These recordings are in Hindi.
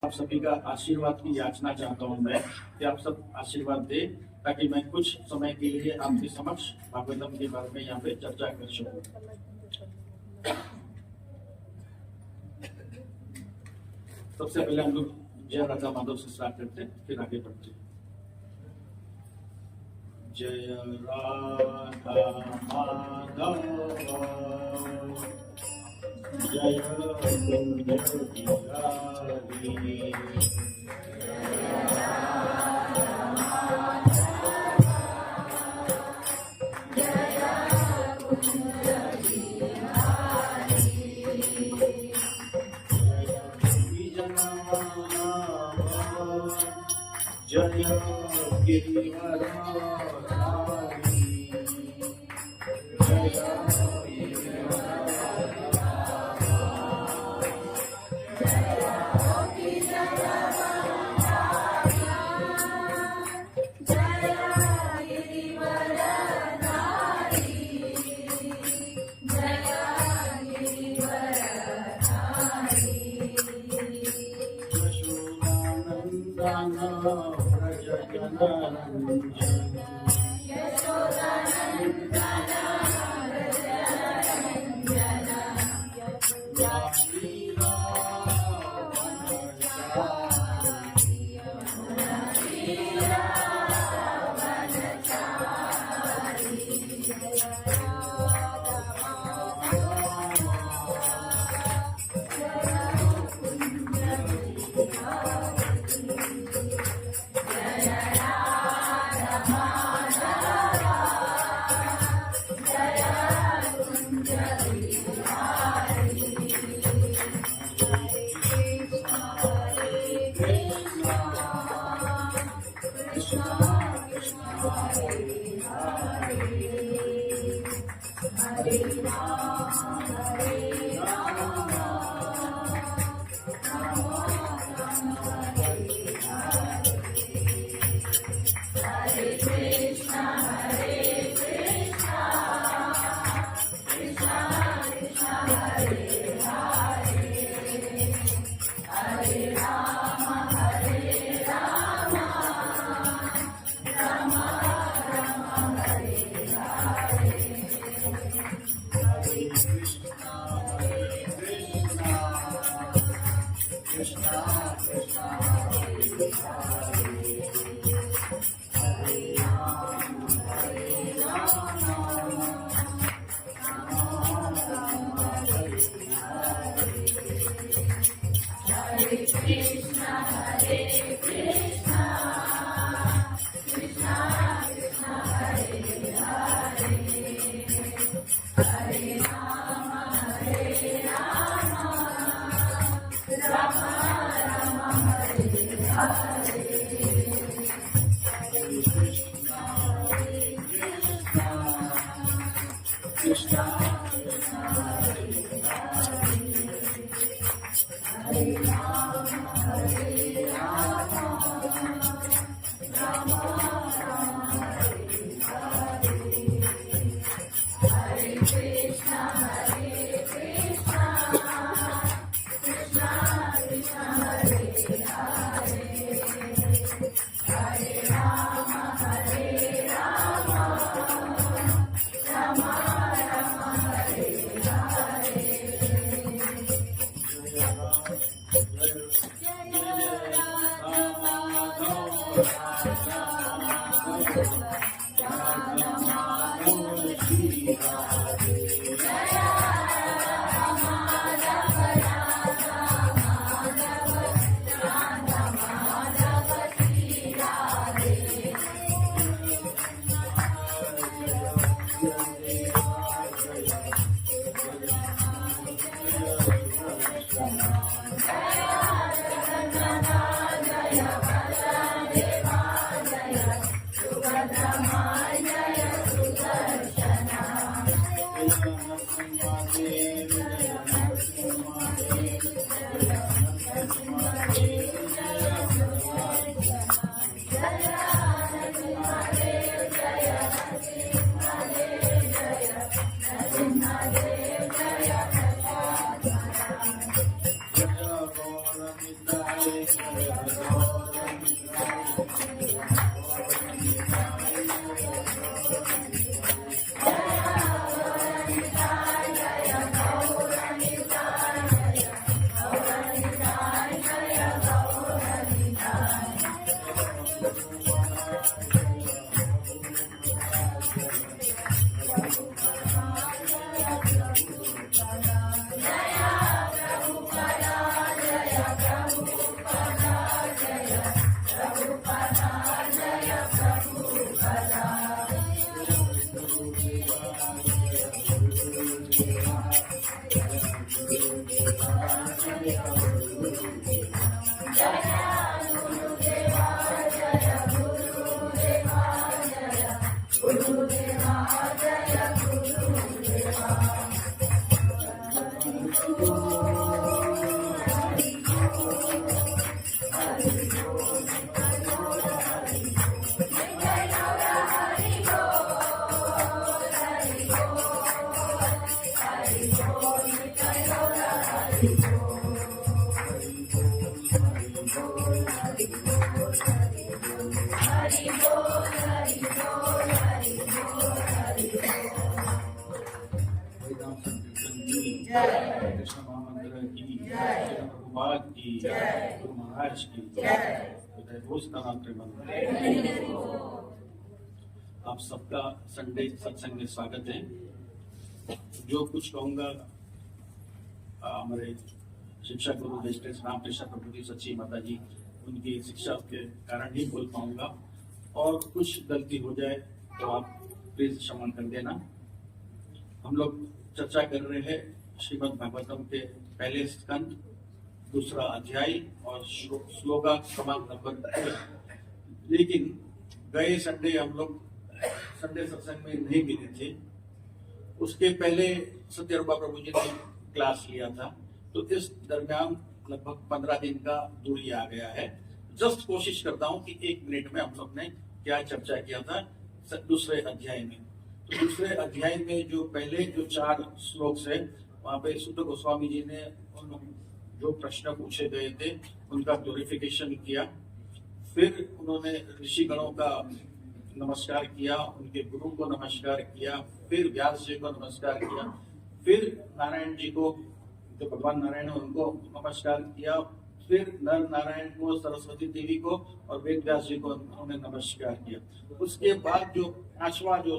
आप सभी का आशीर्वाद की याचना चाहता हूं मैं कि आप सब आशीर्वाद दें ताकि मैं कुछ समय के लिए आपके समक्ष भागवतम के बारे में यहाँ पे चर्चा कर सकूं। सबसे पहले हम लोग जय राधा माधव से स्टार्ट करते हैं, फिर आगे बढ़ते हैं। जय राधा माधव जय कुंज बिहारी जय गिरिवरधारी कृष्ण महामंत्र की प्रभुपाद की गुरु महाराज की आप सबका संडे सत्संग में स्वागत है। जो कुछ कहूंगा हमारे शिक्षा गुरु देशटेश रामकृष्ण प्रभु जी सच्ची माता जी उनकी शिक्षा के कारण ही बोल पाऊंगा, और कुछ गलती हो जाए तो आप प्लीज क्षमा कर देना। हम लोग चर्चा कर रहे हैं श्रीमद् भागवतम के पहले स्कंद दूसरा अध्याय और श्लोका क्रमांक नंबर 1। लेकिन गए संडे हम लोग संडे सत्संग में नहीं मिले थे, उसके पहले सत्यरूपा प्रभु जी ने क्लास लिया था, तो इस दरमियान लगभग 15 दिन का दूरी आ गया है। जस्ट कोशिश करता हूं कि 1 मिनट में हम लोग ने क्या चर्चा किया था दूसरे अध्याय में। तो दूसरे अध्याय में जो पहले जो 4 श्लोक है वहां पे सुद्ध गोस्वामी जी ने उन जो प्रश्न पूछे गए थे उनका क्लोरिफिकेशन किया। फिर उन्होंने ऋषिगणों का नमस्कार किया, उनके गुरु को नमस्कार किया, फिर व्यास जी को नमस्कार किया, फिर नारायण जी को जो भगवान नारायण है उनको नमस्कार किया, फिर नर नारायण को, सरस्वती देवी को और वेद व्यास जी को उन्होंने नमस्कार किया। उसके बाद जो 5वां जो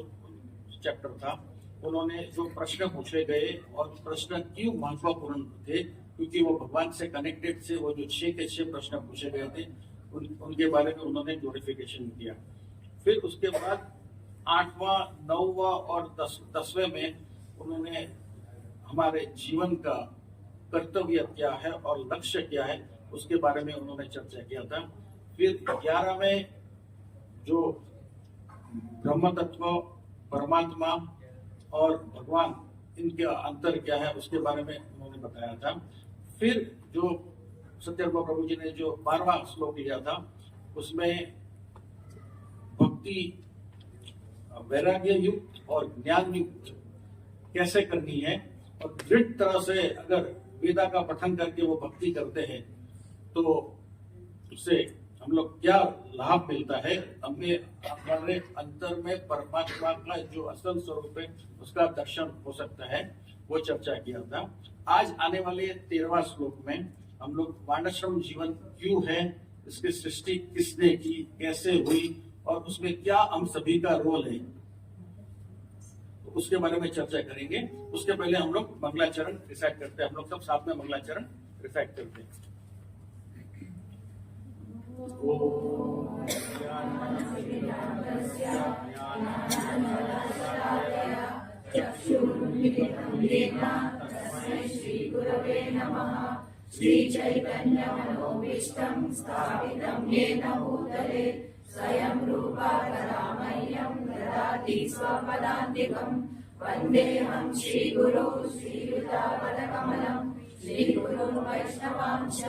चैप्टर था उन्होंने जो प्रश्न पूछे गए और प्रश्न क्यों महत्वपूर्ण थे, क्योंकि वो भगवान से कनेक्टेड से वो जो 6 के 6 प्रश्न पूछे गए थे उनके बारे में उन्होंने ग्लोरिफिकेशन किया। फिर उसके बाद 8वां 9वां और 10वें में उन्होंने हमारे जीवन का कर्तव्य क्या है और लक्ष्य क्या है उसके बारे में उन्होंने चर्चा किया था। फिर 11वें जो ब्रह्म तत्व, परमात्मा और भगवान इनके अंतर क्या है उसके बारे में उन्होंने बताया था। फिर जो सत्यरूपा प्रभु जी ने जो 12वां श्लोक लिया था उसमें भक्ति वैराग्य युक्त और ज्ञान युक्त कैसे करनी है, और दृढ़ तरह से अगर वेदा का पठन करके वो भक्ति करते हैं तो उससे हम लोग क्या लाभ मिलता है, हमारे अंतर में परमात्मा का जो असल स्वरूप है उसका दर्शन हो सकता है, वो चर्चा किया था। आज आने वाले 13वां श्लोक में हम लोग वानश्रम जीवन क्यों है, इसकी सृष्टि किसने की, कैसे हुई और उसमें क्या हम सभी का रोल है, उसके बारे में चर्चा करेंगे। उसके पहले हम लोग मंगलाचरण रिसाइट करते हैं। हम लोग सब साथ में मंगलाचरण रिसाइट करते हैं। श्री गुरवे नमः। श्री चैतन्य मनोभीष्टं स्थापितं येन भूतले स्वयं रूपा करामह्यं ददाति स्वपदान्तिकं। वन्देऽहं श्रीगुरो श्रीयुतापदकमलं श्रीगुरुं वैष्णवांश्च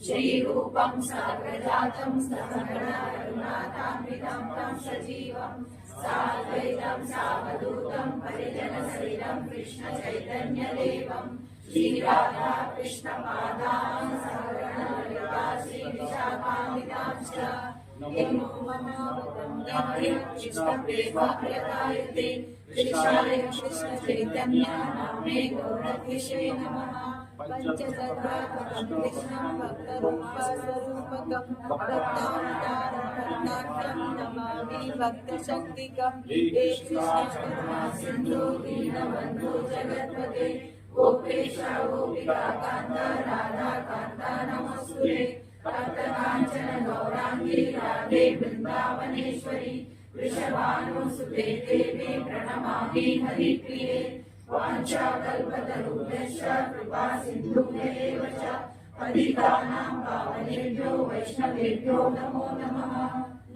श्रीरूपं साग्रजातं सहगणा करुणातान्वितं तं सजीवं साद्वैतं सावधूतं परिजनसहितं कृष्ण चैतन्यदेवं श्रीराधा कृष्ण पादान् सहगणा ललिता श्री भावितांश्च नमो ममावतन्याय कृष्णप्रेमाप्रदायते कृष्णाय कृष्णचैतन्य नाम्ने गौरद्विषे नमः पञ्चतत्त्वात्मकं कृष्णं भक्तरूपस्वरूपकं भक्तावतारं नमामि भक्तशक्तिकं हे कृष्ण करुणा सिन्धु दीनबन्धु जगत्पते गोपेश गोपिका कान्त राधा कान्त नमोऽस्तुते तप्तकाञ्चन गौराङ्गी राधे वृन्दावनेश्वरी वृषभानुसुते देवी प्रणमामि हरिप्रिये वाञ्छाकल्पतरुभ्यश्च कृपा सिन्धुभ्येव च पतितानां पावनेभ्यो वैष्णवेभ्यो नमो नमः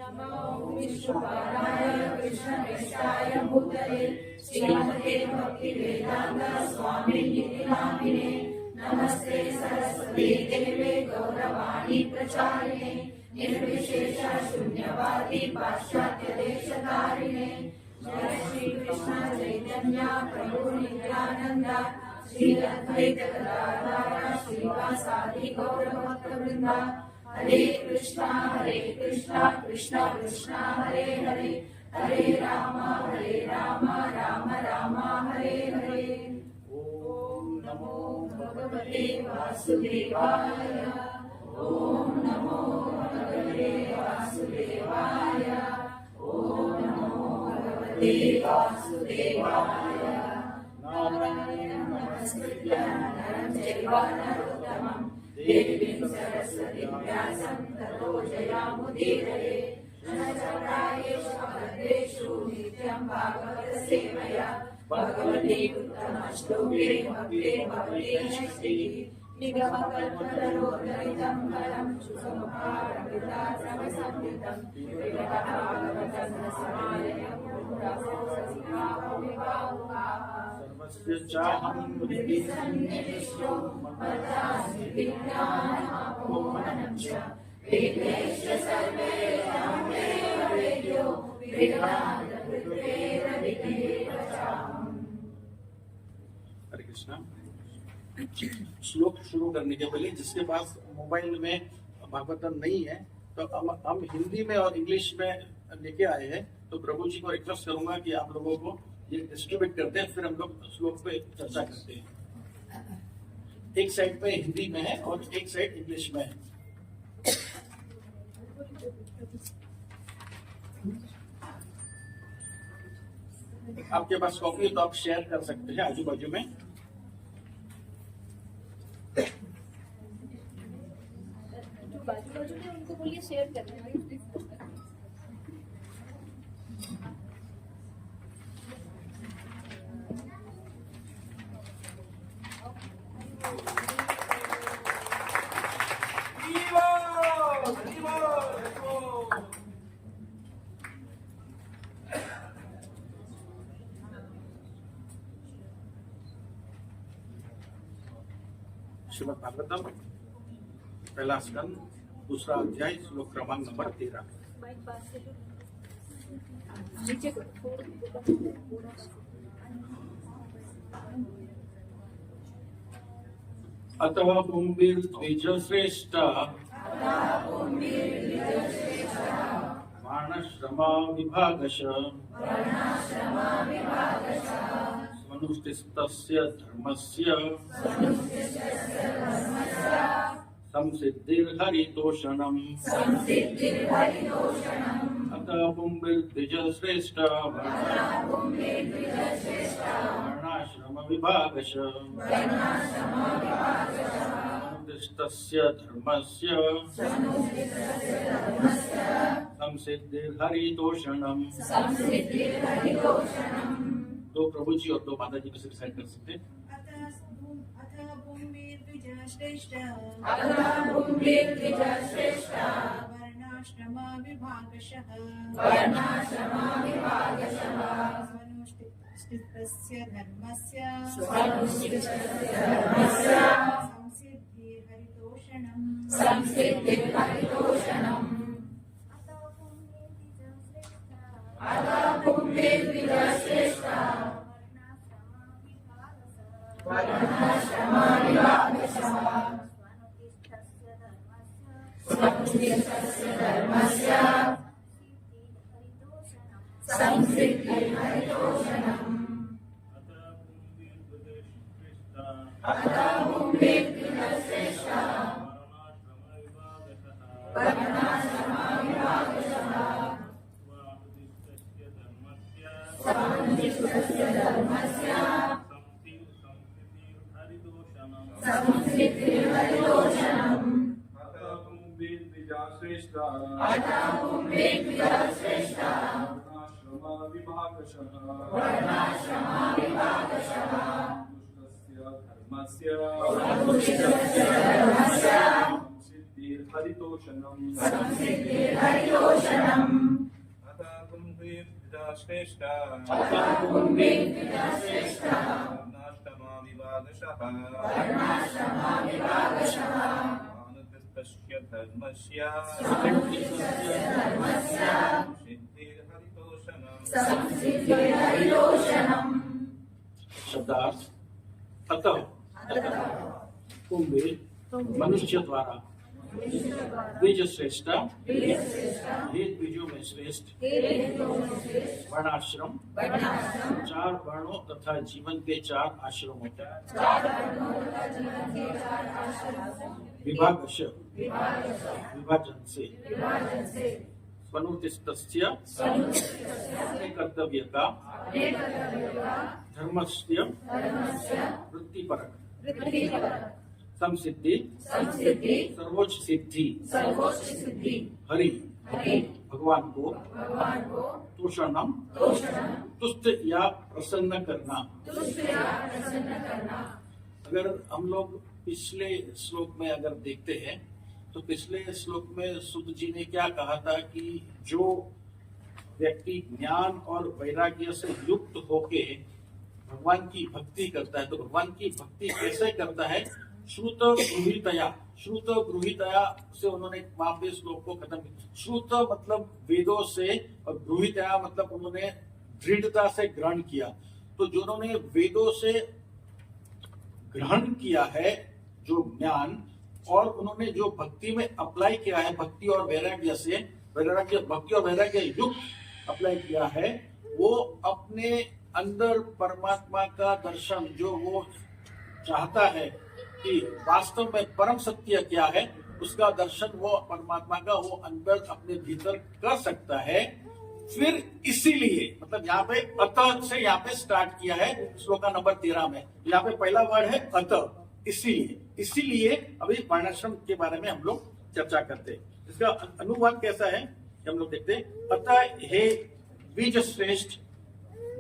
नमो विष्णुपादाय कृष्णप्रेष्ठाय भूतले श्रीमते भक्तिवेदान्त स्वामिनिधि नामिने नमस्ते सरस्वती देवे गौरवाणी प्रचारिणे निर्विशेष शून्यवादी पाश्चात्य देशतारिणे जय श्री कृष्ण चैतन्य प्रभु नित्यानंद श्री अद्वैत गदाधर श्रीवासादि गौर भक्तवृंद हरे कृष्णा कृष्ण कृष्ण हरे हरे हरे राम राम राम हरे हरे ओम नमो भगवते वासुदेवाय ओम नमो भगवते वासुदेवाय ओम नमो भगवते वासुदेवाय नारायणं नमस्कृत्य नरं चैव नरोत्तमं देवीं सरस्वतीं व्यासं ततो जयामुदीरये नमस्कारेषु भद्रेषु नित्यं भागवत सेवया भगवती उत्तमश्लोके भक्ते भवति नैष्टिकी निगमकल्पतरोर्गलितं फलं सुखमुखारमृताश्रमसंयुतं विवेकभागवतं रसमालयं सर्वस्य चाहं हृदि सन्निविष्टो मत्तास्मि विज्ञानमपोहनं च वेदैश्च सर्वैर्यां वेदो वेदान्तकृत्वेरविधेव चाहम्। हरे कृष्णा। श्लोक शुरू करने के पहले जिसके पास मोबाइल में भागवतम नहीं है तो हम हिंदी में और इंग्लिश में लेके आए हैं, तो प्रभु जी को रिक्वेस्ट करूंगा कि आप लोगों को ये डिस्ट्रीब्यूट करते हैं, फिर हम लोग श्लोक पे चर्चा करते हैं। एक साइड पे हिंदी में है और एक साइड इंग्लिश में है। आपके पास कॉपी है तो आप शेयर कर सकते हैं आजू बाजू में। बाजू में उनको बोलिए शेयर करने। श्रीमद् भागवतम पहला स्कंद दूसरा अध्याय श्लोक क्रमांक नंबर 13। अतः पुंभिर्द्विजश्रेष्ठ वर्णाश्रमा विभागशः स्वनुष्ठिस्तस्य धर्मस्य संसिद्धिर्हरितोषणम् अतः पुंभिर्द्विजश्रेष्ठ वर्णाश्रम विभागशः अनुदिष्टस्य धर्मस्य संसिद्धिर्हरितोषणम्। दो प्रभु जी और दो माता जी को रिसाइट कर सकते हैं। श्रेष्ठ वर्णाश्रम विभागशः स्वनुष्ठितस्य धर्मस्य संसिद्धिर्हरितोषणम्। धर्मस्य संसिद्धिर्हरितोषणम् अतः भूमिर्विदश्रेष्ठा वर्णाश्रमविभागशः स्वादिष्टस्य धर्मस्य संसिद्धिर्हरितोषणम् अतः भूमिर्विदश्रेष्ठा वर्णाश्रमविभागशः धर्मस्य संसिद्धिर्हरितोषणम् अतः भूमिर्विदश्रेष्ठा वर्णाश्रमविभागशः मानुतस्य धर्मस्य संसिद्धिर्हरितोषणम् शब्दार्थ अतः कुंभे मनुष्य द्वारा द्विज श्रेष्ठ हे द्विजों में श्रेष्ठ वर्णाश्रम चार वर्णों तथा जीवन के चार आश्रमों विभागश विभाजन से स्वनुतिस्तस्य अपने कर्तव्य का धर्मस्य वृत्तिपरक संसिद्धि सर्वोच्च सिद्धि हरि भगवान को तोषणम तुष्ट या प्रसन्न करना। अगर हम लोग पिछले श्लोक में अगर देखते हैं तो पिछले श्लोक में सुत जी ने क्या कहा था कि जो व्यक्ति ज्ञान और वैराग्य से युक्त होके भगवान की भक्ति करता है तो भगवान की भक्ति कैसे करता है? श्रुत गृहीतया से उन्होंने वहां पे श्लोक को खत्म किया। श्रुत मतलब वेदों से और गृहीतया मतलब उन्होंने दृढ़ता से ग्रहण किया। तो जो उन्होंने वेदों से ग्रहण किया है जो ज्ञान और उन्होंने जो भक्ति में अप्लाई किया है भक्ति और वैराग्य युक्त अप्लाई किया है वो अपने अंदर परमात्मा का दर्शन जो वो चाहता है कि वास्तव में परम सत्य क्या है उसका दर्शन वो परमात्मा का वो अंदर अपने भीतर कर सकता है। फिर इसीलिए मतलब यहाँ पे अतः से यहाँ पे स्टार्ट किया है श्लोका नंबर 13 में। यहाँ पे पहला वर्ड है अतः, इसीलिए अभी वर्णाश्रम के बारे में हम लोग चर्चा करते हैं। इसका अनुवाद कैसा है हम लोग देखते हैं। अतः हे द्विज श्रेष्ठ,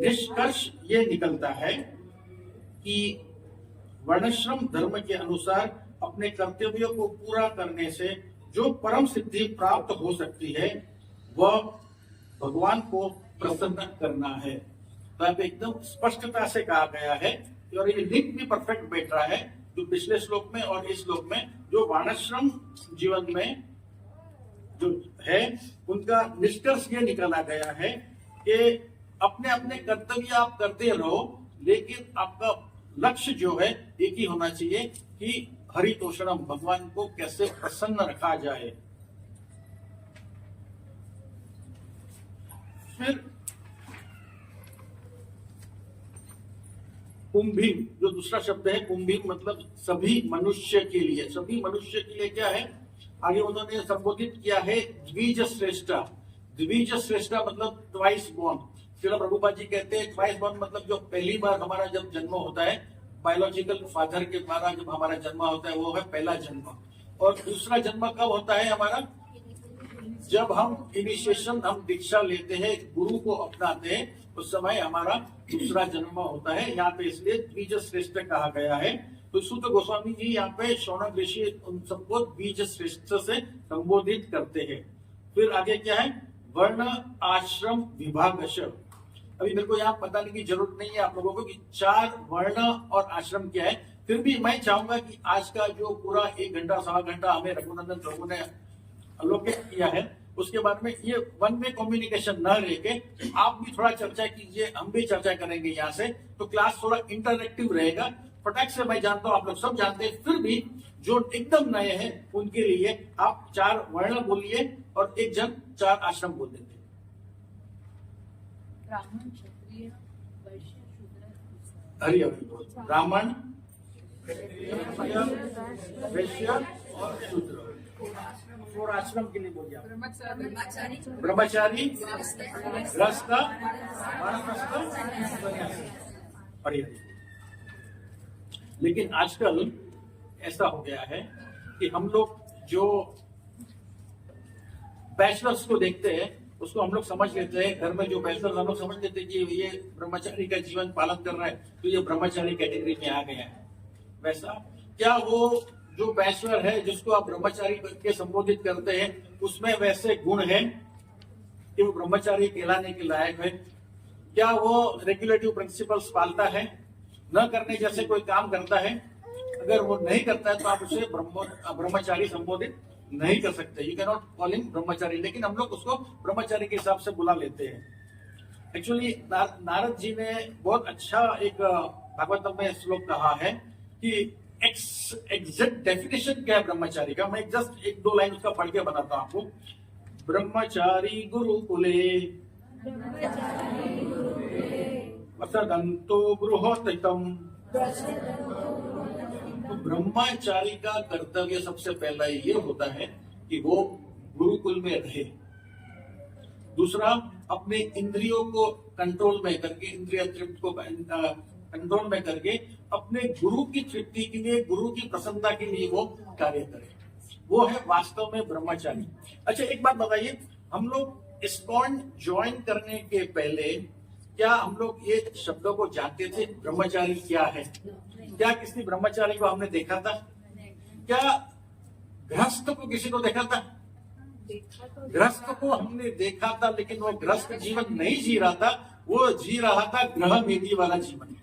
निष्कर्ष ये निकलता है कि वर्णाश्रम धर्म के अनुसार अपने कर्तव्यों को पूरा करने से जो परम सिद्धि प्राप्त हो सकती है वह भगवान को प्रसन्न करना है। तो अब एकदम स्पष्टता से कहा गया है और ये लिंक भी परफेक्ट बैठ रहा है जो पिछले श्लोक में और इस श्लोक में। जो वर्णाश्रम जीवन में जो है उनका निष्कर्ष ये निकाला गया है कि अपने अपने कर्तव्य आप करते रहो लेकिन आपका लक्ष्य जो है एक ही होना चाहिए कि हरितोषणम भगवान को कैसे प्रसन्न रखा जाए। फिर कुंभीम जो दूसरा शब्द है कुंभीम मतलब सभी मनुष्य के लिए। सभी मनुष्य के लिए क्या है आगे उन्होंने संबोधित किया है द्विज श्रेष्ठा। द्विज श्रेष्ठा मतलब ट्वाइस बॉर्न। श्रील प्रभुपाद जी कहते हैं ट्वाइस बॉर्न मतलब जो पहली बार हमारा जब जन्म होता है बायोलॉजिकल फादर के द्वारा जब हमारा जन्म होता है वो है पहला जन्म। और दूसरा जन्म कब होता है हमारा? जब हम इनिशिएशन हम दीक्षा लेते हैं गुरु को अपनाते हैं उस समय हमारा दूसरा जन्म होता है। यहाँ पे इसलिए द्विज श्रेष्ठ कहा गया है। तो सूत गोस्वामी जी यहाँ पे शौनक ऋषि उन सबको द्विज श्रेष्ठ से संबोधित करते हैं। फिर आगे क्या है? वर्ण आश्रम विभागश। अभी मेरे को यहाँ बताने की जरूरत नहीं है आप लोगों को कि 4 वर्ण और आश्रम क्या है। फिर भी मैं चाहूंगा कि आज का जो पूरा 1 घंटा 1.25 घंटा हमें रघुनंदन प्रभु ने अलोकित किया है उसके बाद में ये वन वे कम्युनिकेशन न रहके आप भी थोड़ा चर्चा कीजिए, हम भी चर्चा करेंगे यहाँ से। तो क्लास थोड़ा इंटरएक्टिव रहेगा फटाक से मैं जानता हूं आप लोग सब जानते हैं, फिर भी जो एकदम नए हैं उनके लिए आप 4 वर्ण बोलिए और एक जन 4 आश्रम बोल देते। ब्राह्मण, क्षत्रिय, वैश्य, शूद्र। हरि हरि बोल। ब्राह्मण, वैश्य और शूद्र। 4 आश्रम के लिए बोलिए आप। ब्रह्मचारी, गृहस्थ, वानप्रस्थ, सन्यासी। हरि हरि। लेकिन आजकल ऐसा हो गया है कि हम लोग जो बैचलर्स को देखते हैं उसको हम लोग समझ लेते हैं, घर में जो बैचलर्स हम लोग समझ लेते हैं कि ये ब्रह्मचारी का जीवन पालन कर रहा है तो ये ब्रह्मचारी कैटेगरी में आ गया है। वैसा क्या वो जो बैचलर है जिसको आप ब्रह्मचारी के संबोधित करते हैं उसमें वैसे गुण है कि वो ब्रह्मचारी कहलाने के लायक है? क्या वो रेगुलेटिव प्रिंसिपल्स पालता है? न करने जैसे कोई काम करता है? अगर वो नहीं करता है तो आप उसे ब्रह्मचारी संबोधित नहीं कर सकते। You can not call him ब्रह्मचारी, लेकिन हम लोग उसको ब्रह्मचारी के हिसाब से बुला लेते हैं। एक्चुअली नारद जी ने बहुत अच्छा एक भागवतम में श्लोक कहा है कि एग्जैक्ट डेफिनेशन क्या है ब्रह्मचारी का। मैं जस्ट 1-2 लाइन उसका पढ़ के बताता हूं आपको। ब्रह्मचारी गुरुकुले वसदन्तो गृहोत्थितम्। तो ब्रह्मचारी का कर्तव्य सबसे पहला ये होता है कि वो गुरुकुल में रहे। दूसरा, अपने इंद्रियों को कंट्रोल में करके, इंद्रिय तृप्ति को कंट्रोल में करके अपने गुरु की तृप्ति के लिए, गुरु की प्रसन्नता के लिए वो कार्य करे। वो है वास्तव में ब्रह्मचारी। अच्छा, एक बात बताइए, हम लोग इस्कॉन ज्वाइन करने के पहले क्या हम लोग ये शब्दों को जानते थे? ब्रह्मचारी क्या है? क्या किसी ब्रह्मचारी को हमने देखा था? क्या गृहस्थ को किसी को देखा था? गृहस्थ को हमने देखा था, लेकिन वो गृहस्थ जीवन नहीं जी रहा था, वो जी रहा था ग्रह मेदी वाला जीवन।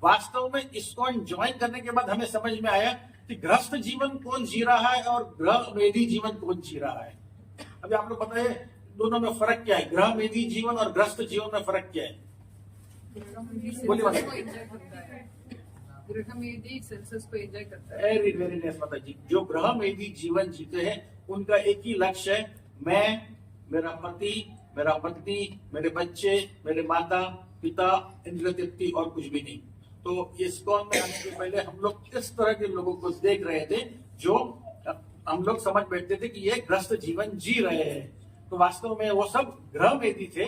वास्तव में इस्कॉन ज्वाइन करने के बाद हमें समझ में आया कि गृहस्थ जीवन कौन जी रहा है और ग्रह मेदी जीवन कौन जी रहा है। अभी आप लोग बताइए दोनों में फर्क क्या है? ग्रह मेदी जीवन और गृहस्थ जीवन में फर्क क्या है? बोलिए बताइए। गृहमेधी सेंसस को एंजॉय करता है। वेरी वेरी नाइस माता जी। जो ग्रहमेधी जीवन जीते हैं उनका एक ही लक्ष्य है, मैं, मेरा पति, मेरा पत्नी, मेरे बच्चे, मेरे माता पिता, इंद्रिय तृप्ति और कुछ भी नहीं। तो इस्कॉन में आने के पहले हम लोग इस तरह के लोगों को देख रहे थे जो हम लोग समझ बैठते थे कि ये ग्रस्त जीवन जी रहे हैं। तो वास्तव में वो सब ग्रहमेधी थे।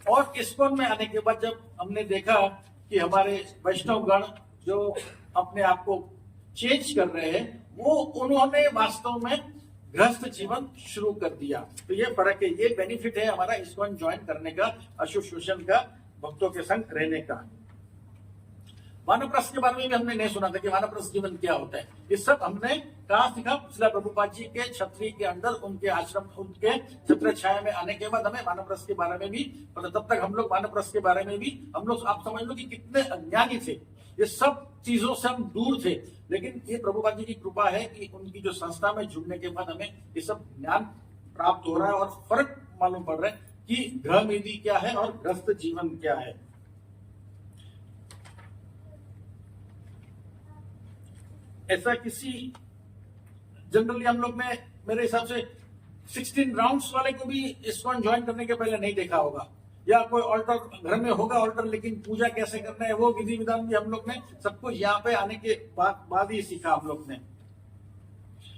और इस्कॉन में आने के बाद जब हमने देखा कि हमारे वैष्णवगण जो अपने आप को चेंज कर रहे हैं, वो उन्होंने वास्तव में गृहस्थ जीवन शुरू कर दिया। तो ये फर्क है, ये बेनिफिट है हमारा इस्कॉन ज्वाइन करने का, एसोसिएशन का, भक्तों के संग रहने का। वानप्रस्थ के बारे में भी हमने नहीं सुना था कि वानप्रस्थ जीवन क्या होता है। ये सब हमने कहा सीखा? श्रील प्रभुपाद जी के छत्री के अंदर, उनके आश्रम, उनके छत्र छाया में आने के बाद हमें वानप्रस्थ के बारे में भी, तब तक हम लोग वानप्रस्थ के बारे में भी हम लोग, आप समझ लो कि कितने अज्ञानी थे, ये सब चीजों से हम दूर थे। लेकिन ये प्रभुपाद जी की कृपा है कि उनकी जो संस्था में जुड़ने के बाद हमें ये सब ज्ञान प्राप्त हो रहा है और फर्क मालूम पड़ रहा है कि ग्रहमेधी क्या है और ग्रस्त जीवन क्या है। ऐसा किसी जनरली हम लोग में, मेरे हिसाब से 16 राउंड्स वाले को भी इस्कॉन ज्वाइन करने के पहले नहीं देखा होगा, या कोई ऑल्टर घर में होगा ऑल्टर, लेकिन पूजा कैसे करना है वो विधि विधान भी हम लोग ने सब कुछ यहाँ पे आने के बाद ही सीखा हम लोग ने।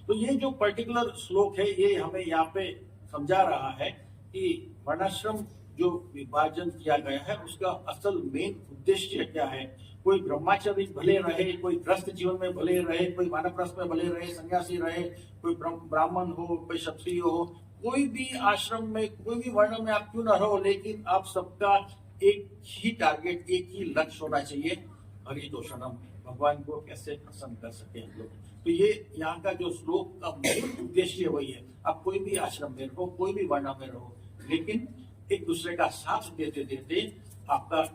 तो ये जो पर्टिकुलर श्लोक है ये हमें यहाँ पे समझा रहा है कि वर्णाश्रम जो विभाजन किया गया है उसका असल मेन उद्देश्य क्या है। कोई ब्रह्मचारी भले रहे, कोई ग्रस्त जीवन में भले रहे, कोई वानप्रस्थ में भले रहे, सन्यासी रहे, कोई ब्राह्मण हो, कोई क्षत्रिय हो, कोई भी आश्रम में, कोई भी वर्ण में आप क्यों ना रहो, लेकिन आप सबका एक ही टारगेट, एक ही लक्ष्य होना चाहिए, हरितोषणम, भगवान को कैसे प्रसन्न कर सके हम लोग। तो ये यहाँ का जो श्लोक का मूल उद्देश्य वही है। आप कोई भी आश्रम में रहो, कोई भी वर्ण में रहो, लेकिन एक दूसरे का साथ देते देते आपका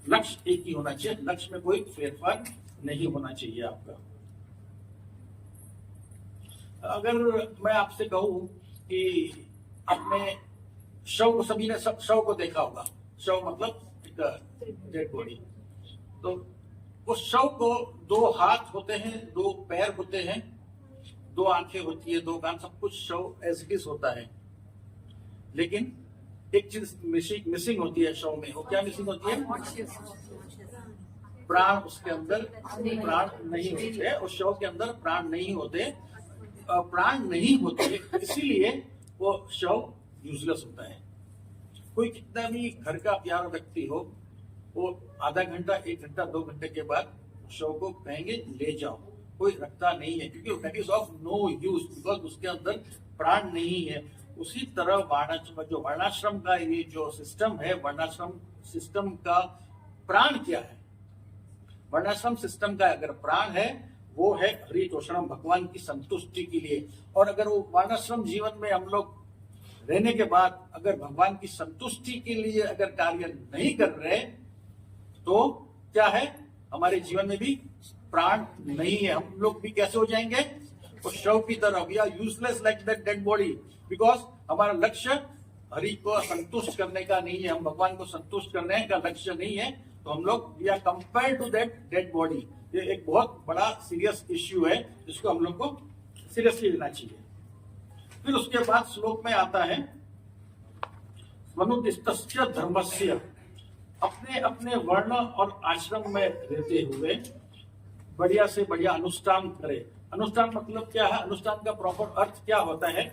लक्ष्य एक ही होना चाहिए, लक्ष्य में कोई फेरफार नहीं होना चाहिए आपका। अगर मैं आपसे कहूं कि आपने शव को, सभी ने शव को देखा होगा, शव मतलब एक डेड बॉडी, तो उस शव को 2 हाथ होते हैं, 2 पैर होते हैं, 2 आंखें होती है, 2 कान, सब कुछ शव एज इट इज होता है। लेकिन एक चीज मिसिंग होती है शव में। वो क्या मिसिंग होती है? प्राण उसके अंदर प्राण नहीं होते, उस शव के अंदर प्राण नहीं होते, प्राण नहीं होते, इसीलिए वो शव यूजलेस होता है। कोई कितना भी घर का प्यारा व्यक्ति हो, वो आधा घंटा, 1 घंटा, 2 घंटे के बाद शव को कहेंगे ले जाओ, कोई रखता नहीं है, क्योंकि that is of no use, because उसके अंदर प्राण नहीं है। उसी तरह वर्णाश्रम का ये जो सिस्टम है, वर्णाश्रम सिस्टम का प्राण क्या है? वर्णाश्रम सिस्टम का अगर प्राण है, वो है हरितोषणम, भगवान की संतुष्टि के लिए। और अगर वो वर्णाश्रम जीवन में हम लोग रहने के बाद अगर भगवान की संतुष्टि के लिए अगर कार्य नहीं कर रहे, तो क्या है? हमारे जीवन में भी प्राण नहीं है। हम लोग भी कैसे हो जाएंगे? उस शव की तरह। We are useless like that dead body, because हमारा लक्ष्य हरि को संतुष्ट करने का नहीं है, हम भगवान को संतुष्ट करने का लक्ष्य नहीं है। तो हम लोग we are compare to that dead body. ये एक बहुत बड़ा सीरियस इश्यू है, जिसको हम लोग को सीरियसली लेना चाहिए। फिर उसके बाद श्लोक में आता है मनुदिष्टस्य धर्मस्य, अपने अपने वर्ण और आश्रम में रहते हुए बढ़िया से बढ़िया अनुष्ठान करे। अनुष्ठान मतलब क्या है? अनुष्ठान का प्रॉपर अर्थ क्या होता है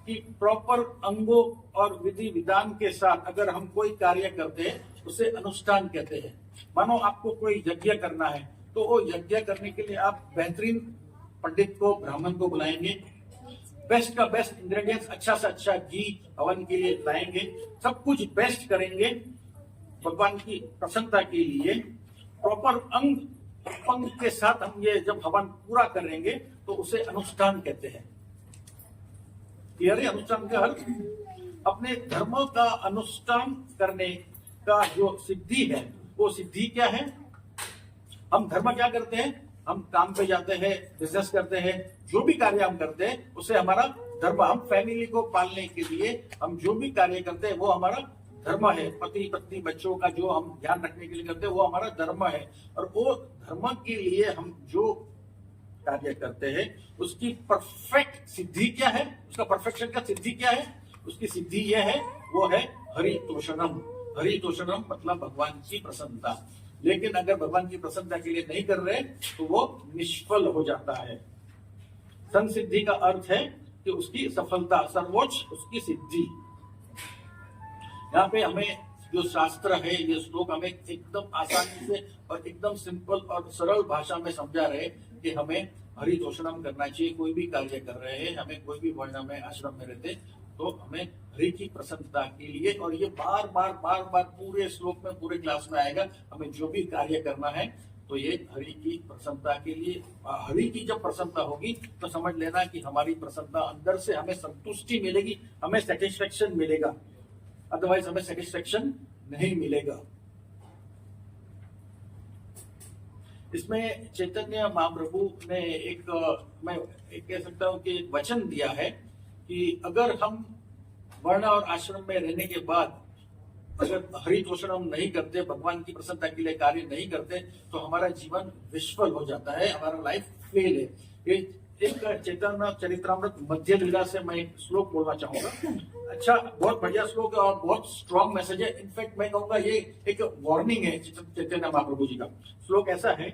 कि प्रॉपर अंगों और विधि विधान के साथ अगर हम कोई कार्य करते हैं, उसे अनुष्ठान कहते हैं। मानो आपको कोई यज्ञ करना है, तो वो यज्ञ करने के लिए आप बेहतरीन पंडित को, ब्राह्मण को बुलाएंगे, बेस्ट का बेस्ट इंग्रेडिएंट्स, अच्छा से अच्छा घी हवन के लिए लाएंगे, सब कुछ बेस्ट करेंगे भगवान की प्रसन्नता के लिए। प्रॉपर अंग पंग के साथ हम ये जब हवन पूरा करेंगे, तो उसे अनुष्ठान कहते हैं। क्लियर है? अनुष्ठान का अर्थ अपने धर्मों का अनुष्ठान करने का जो सिद्धि है, वो सिद्धि क्या है? हम धर्म क्या करते हैं? हम काम पे जाते हैं, बिजनेस करते हैं, जो भी कार्य हम करते हैं उसे हमारा धर्म। हम फैमिली को पालने के लिए हम जो भी कार्य करते हैं वो हमारा धर्म है। पति पत्नी बच्चों का जो हम ध्यान रखने के लिए करते हैं वो हमारा धर्म है। और वो धर्म के लिए हम जो कार्य करते हैं उसकी परफेक्ट सिद्धि क्या है? उसका परफेक्शन का सिद्धि क्या है? उसकी सिद्धि यह है, वो है हरितोषणम। हरितोषणम मतलब भगवान की प्रसन्नता। लेकिन अगर भगवान की प्रसन्नता के लिए नहीं कर रहे, तो वो निष्फल हो जाता है। संसिद्धि का अर्थ है कि उसकी सफलता, सर्वोच्च उसकी सिद्धि। यहाँ पे हमें जो शास्त्र है, ये श्लोक हमें एकदम आसानी से और एकदम सिंपल और सरल भाषा में समझा रहे कि हमें हरितोषणम करना चाहिए। कोई भी कार्य कर रहे हैं, हमें कोई भी वर्ण में आश्रम में रहते, तो हमें हरि की प्रसन्नता के लिए, और ये बार बार पूरे श्लोक में, पूरे क्लास में आएगा, हमें जो भी कार्य करना है तो ये हरि की प्रसन्नता के लिए। हरि की जब प्रसन्नता होगी तो समझ लेना कि हमारी प्रसन्नता अंदर से हमें संतुष्टि मिलेगी, हमें सेटिस्फेक्शन मिलेगा, अदरवाइज हमें सेटिस्फेक्शन नहीं मिलेगा। इसमें चैतन्य महाप्रभु ने मैं कह सकता हूं कि एक वचन दिया है कि अगर हम वर्ण और आश्रम में रहने के बाद अगर हरितोषणम नहीं करते, भगवान की प्रसन्नता के लिए कार्य नहीं करते, तो हमारा जीवन विफल हो जाता है, हमारा लाइफ फेल है। ये एक चैतन्य चरित्रामृत मध्य लीला से मैं एक श्लोक बोलना चाहूंगा। अच्छा, बहुत बढ़िया श्लोक है और बहुत स्ट्रॉन्ग मैसेज है। इनफैक्ट मैं कहूंगा ये एक वार्निंग है चैतन्य महाप्रभु जी का। श्लोक ऐसा है,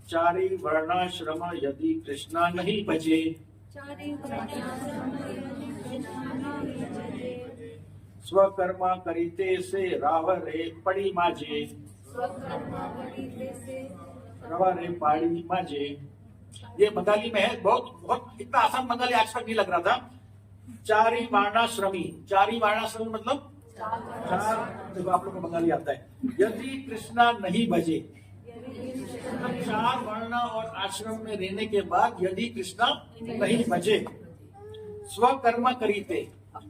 चारि वर्णाश्रम यदि कृष्णा नहीं भजे, स्वकर्मा करीते से रावरे पड़ी माजे, रवारे पाड़ी माजे। ये बंगाली में है, बहुत इतना आसान बंगाली आज तक नहीं लग रहा था। चारि वर्णाश्रमी, चारि वर्णाश्रमी मतलब चार, देखो आप लोग को बंगाली आता है। यदि कृष्णा नहीं भजे, मतलब 4 वर्ण और आश्रम में रहने के बाद यदि कृष्णा नहीं भजे, स्वकर्मा करीते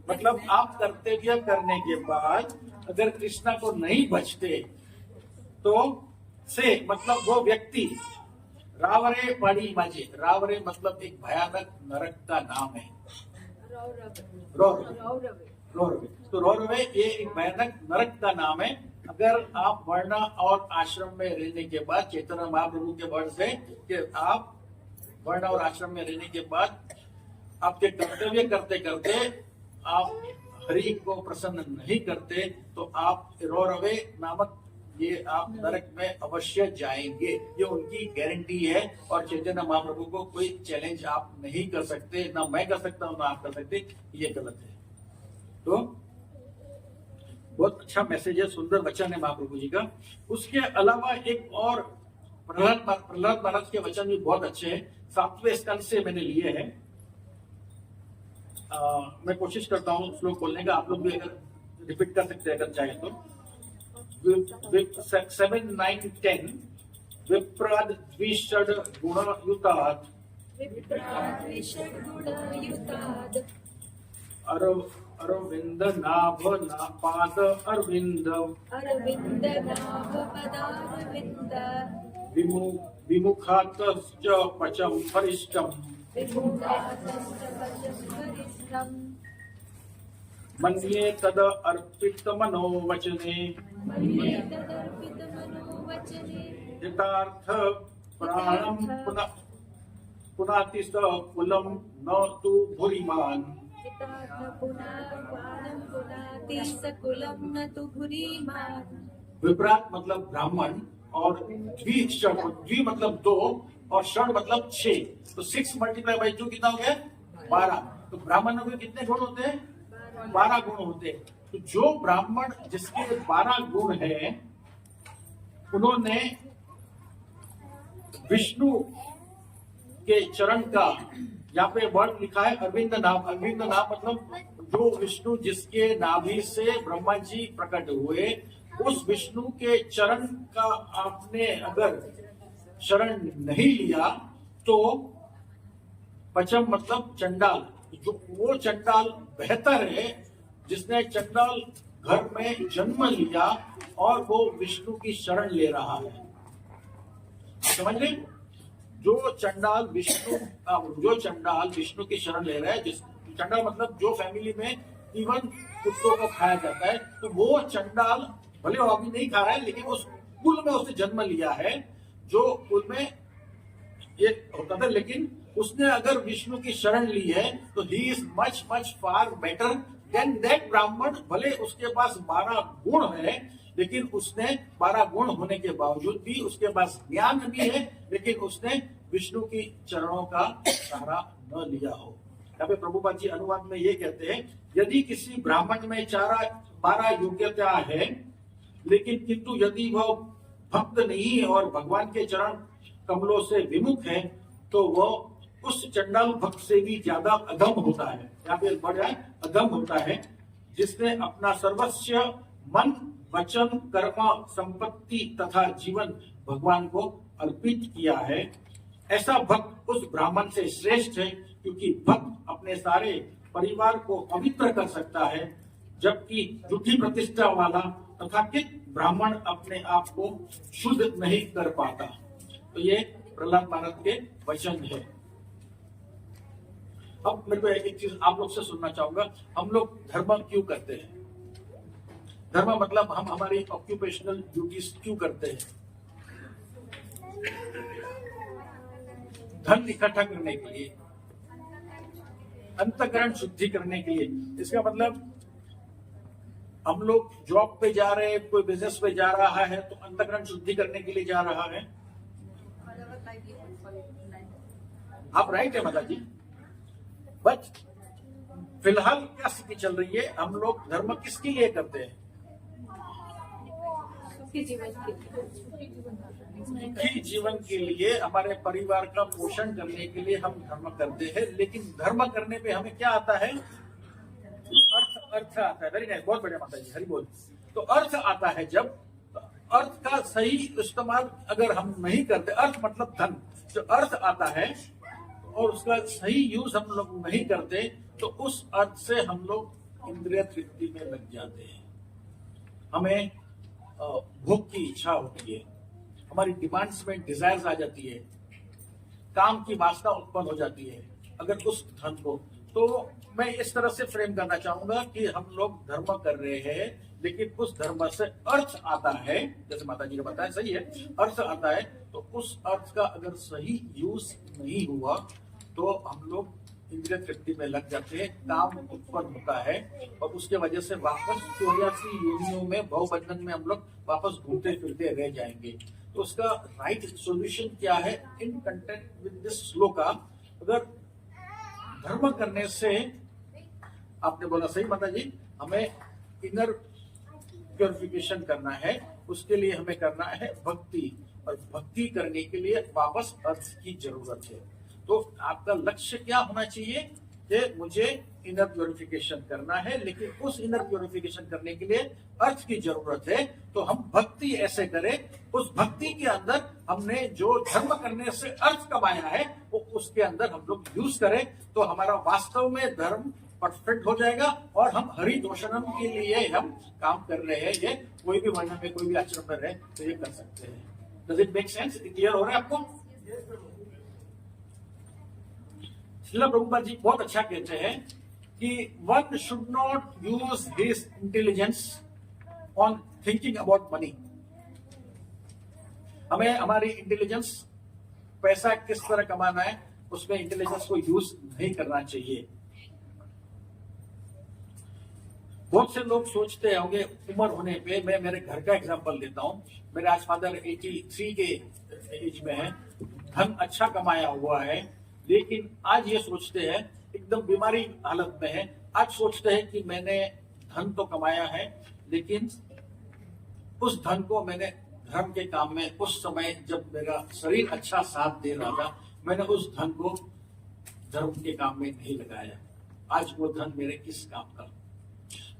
मतलब आप कर्तव्य करने के बाद अगर कृष्णा को नहीं भजते, तो से मतलब वो व्यक्ति रावरे पड़ी माजे। रावरे मतलब एक भयानक नरक का नाम है। रौरवे, तो रौरवे ये एक भयानक नरक का नाम है। अगर आप वर्ण और आश्रम में रहने के बाद, चैतन्य महाप्रभु के वर्ड से कि आप वर्ण और आश्रम में रहने के बाद आपके कर्तव्य करते करते आप हरि को प्रसन्न नहीं करते तो आप रौरवे नामक ये आप नरक में अवश्य जाएंगे। ये उनकी गारंटी है और चैतन्य महाप्रभु को कोई चैलेंज आप नहीं कर सकते, ना मैं कर सकता हूं ना आप कर सकते, ये गलत है। तो बहुत अच्छा मैसेज है, सुंदर वचन है महाप्रभु जी का। उसके अलावा एक और प्रहलाद महाराज के वचन भी बहुत अच्छे हैं, 7वें स्कंद से मैंने लिए हैं। मैं कोशिश करता हूँ श्लोक बोलने का, आप लोग भी अगर रिपीट कर सकते हैं अगर चाहे तो। 7, 9, 10 विप्राद द्विषड गुणयुतात् अरविंद नाभ पाद अरविंद विमुखातश्च पचम परिष्टम मन्ये तद अर्पित मनोवचने यथार्थ प्राणम पुनाति स कुलम न तु भूरिमान। विप्रात मतलब ब्राह्मण और द्वि मतलब 2 और षड मतलब 6, तो 6 मल्टीप्लाई बाई 2 कितना हो गया 12। तो ब्राह्मणों के कितने गुण होते हैं 12 गुण होते हैं। तो जो ब्राह्मण जिसके 12 गुण है उन्होंने विष्णु के चरण का, यहाँ पे वर्ड लिखा है अरविंद नाम। अरविंद नाम मतलब जो विष्णु जिसके नाभि से ब्रह्मा जी प्रकट हुए, उस विष्णु के चरण का आपने अगर शरण नहीं लिया तो पचम मतलब चंडाल, जो वो चंडाल बेहतर है जिसने चंडाल घर में जन्म लिया और वो विष्णु की शरण ले रहा है। समझ ले, जो चंडाल विष्णु की शरण ले रहा है, जिस चंडाल मतलब जो फैमिली में इवन कुत्तों को खाया जाता है, तो वो चंडाल भले वो अभी नहीं खा रहा है लेकिन उस कुल में उसने जन्म लिया है, जो कुल में ये होता था। लेकिन उसने अगर विष्णु की शरण ली है तो he is much much far better than that ब्राह्मण। भले उसके पास 12 गुण है लेकिन उसने 12 गुण होने के बावजूद भी उसके पास ज्ञान भी है, लेकिन उसने विष्णु की चरणों का सहारा न लिया हो। यहाँ पे प्रभुपाद जी अनुवाद में ये कहते हैं, यदि किसी ब्राह्मण में 12 योग्यता है लेकिन किंतु यदि वह भक्त नहीं और भगवान के चरण कमलों से विमुख है तो वह उस चंडाल भक्त से भी ज्यादा अधम होता है। यहाँ पे बढ़ है अधम होता है, जिसने अपना सर्वस्व मन वचन कर्म संपत्ति तथा जीवन भगवान को अर्पित किया है। ऐसा भक्त उस ब्राह्मण से श्रेष्ठ है, क्योंकि भक्त अपने सारे परिवार को पवित्र कर सकता है, जबकि झूठी प्रतिष्ठा वाला तथाकथित ब्राह्मण अपने आप को शुद्ध नहीं कर पाता। तो ये प्रहलाद महाराज के वचन है। अब मेरे को एक चीज आप लोग से सुनना चाहूंगा, हम लोग धर्म क्यों करते हैं? धर्म मतलब हम हमारी ऑक्यूपेशनल ड्यूटीज क्यों करते हैं? धन इकट्ठा करने के लिए, अंतःकरण शुद्धि करने के लिए। इसका मतलब हम लोग जॉब पे जा रहे हैं, कोई बिजनेस पे जा रहा है तो अंतःकरण शुद्धि करने के लिए जा रहा है। आप राइट है माता जी, बट फिलहाल क्या स्थिति चल रही है? हम लोग धर्म किसके लिए करते हैं? सुखी जीवन के लिए, हमारे परिवार का पोषण करने के लिए हम धर्म करते हैं। लेकिन धर्म करने पे हमें क्या आता है? अर्थ आता है। वेरी नाइस, बहुत बढ़िया माता जी, हरि बोल। तो अर्थ आता है, जब अर्थ का सही इस्तेमाल अगर हम नहीं करते, अर्थ मतलब धन, जो अर्थ आता है और उसका सही यूज हम लोग नहीं करते तो उस अर्थ से हम लोग इंद्रिय तृप्ति में लग जाते हैं। हमें भूख की इच्छा होती है, हमारी डिमांड्स में डिजायर्स आ जाती है, काम की वासना उत्पन्न हो जाती है अगर उस धन को। तो मैं इस तरह से फ्रेम करना चाहूंगा कि हम लोग धर्म कर रहे हैं लेकिन उस धर्म से अर्थ आता है, जैसे माता जी ने बताया सही है, अर्थ आता है, तो उस अर्थ का अगर सही यूज नहीं हुआ तो हम लोग इंद्रिय तृप्ति में लग जाते हैं, काम उत्पन्न होता है और उसके वजह से वापस 84 योनियों में भवबंधन में हम लोग वापस घूमते फिरते रह जाएंगे। तो उसका राइट सॉल्यूशन क्या है? इन कंटेंट विद दिस श्लोका, अगर धर्म करने से, आपने बोला सही माता जी, हमें इनर प्योरिफिकेशन करना है, उसके लिए हमें करना है भक्ति, और भक्ति करने के लिए वापस अर्थ की जरूरत है। तो आपका लक्ष्य क्या होना चाहिए कि मुझे इनर प्योरिफिकेशन करना है, लेकिन उस इनर प्योरिफिकेशन करने के लिए अर्थ की जरूरत है। तो हम भक्ति ऐसे करें, उस भक्ति के अंदर हमने जो धर्म करने से अर्थ कमाया है वो उसके अंदर हम लोग यूज करें, तो हमारा वास्तव में धर्म परफेक्ट हो जाएगा और हम हरि तोषणम के लिए हम काम कर रहे हैं। ये कोई भी वर्ण में, कोई भी आश्रम में रहे तो ये कर सकते हैं। Does it make sense? Clear हो रहा है आपको? श्रील प्रभुपाद जी बहुत अच्छा कहते हैं कि one should not use his intelligence on thinking about money. हमें हमारी इंटेलिजेंस, पैसा किस तरह कमाना है, उसमें इंटेलिजेंस को यूज नहीं करना चाहिए। बहुत से लोग सोचते होंगे उम्र होने पे, मैं मेरे घर का एग्जांपल देता हूं, मेरे आज फादर 83 के एज में है, धन अच्छा कमाया हुआ है, लेकिन आज ये सोचते हैं, एकदम बीमारी हालत में है, आज सोचते हैं कि मैंने धन तो कमाया है, लेकिन उस धन को मैंने धर्म के काम में, उस समय जब मेरा शरीर अच्छा साथ दे रहा था, मैंने उस धन को धर्म के काम में नहीं लगाया। आज वो धन मेरे किस काम का?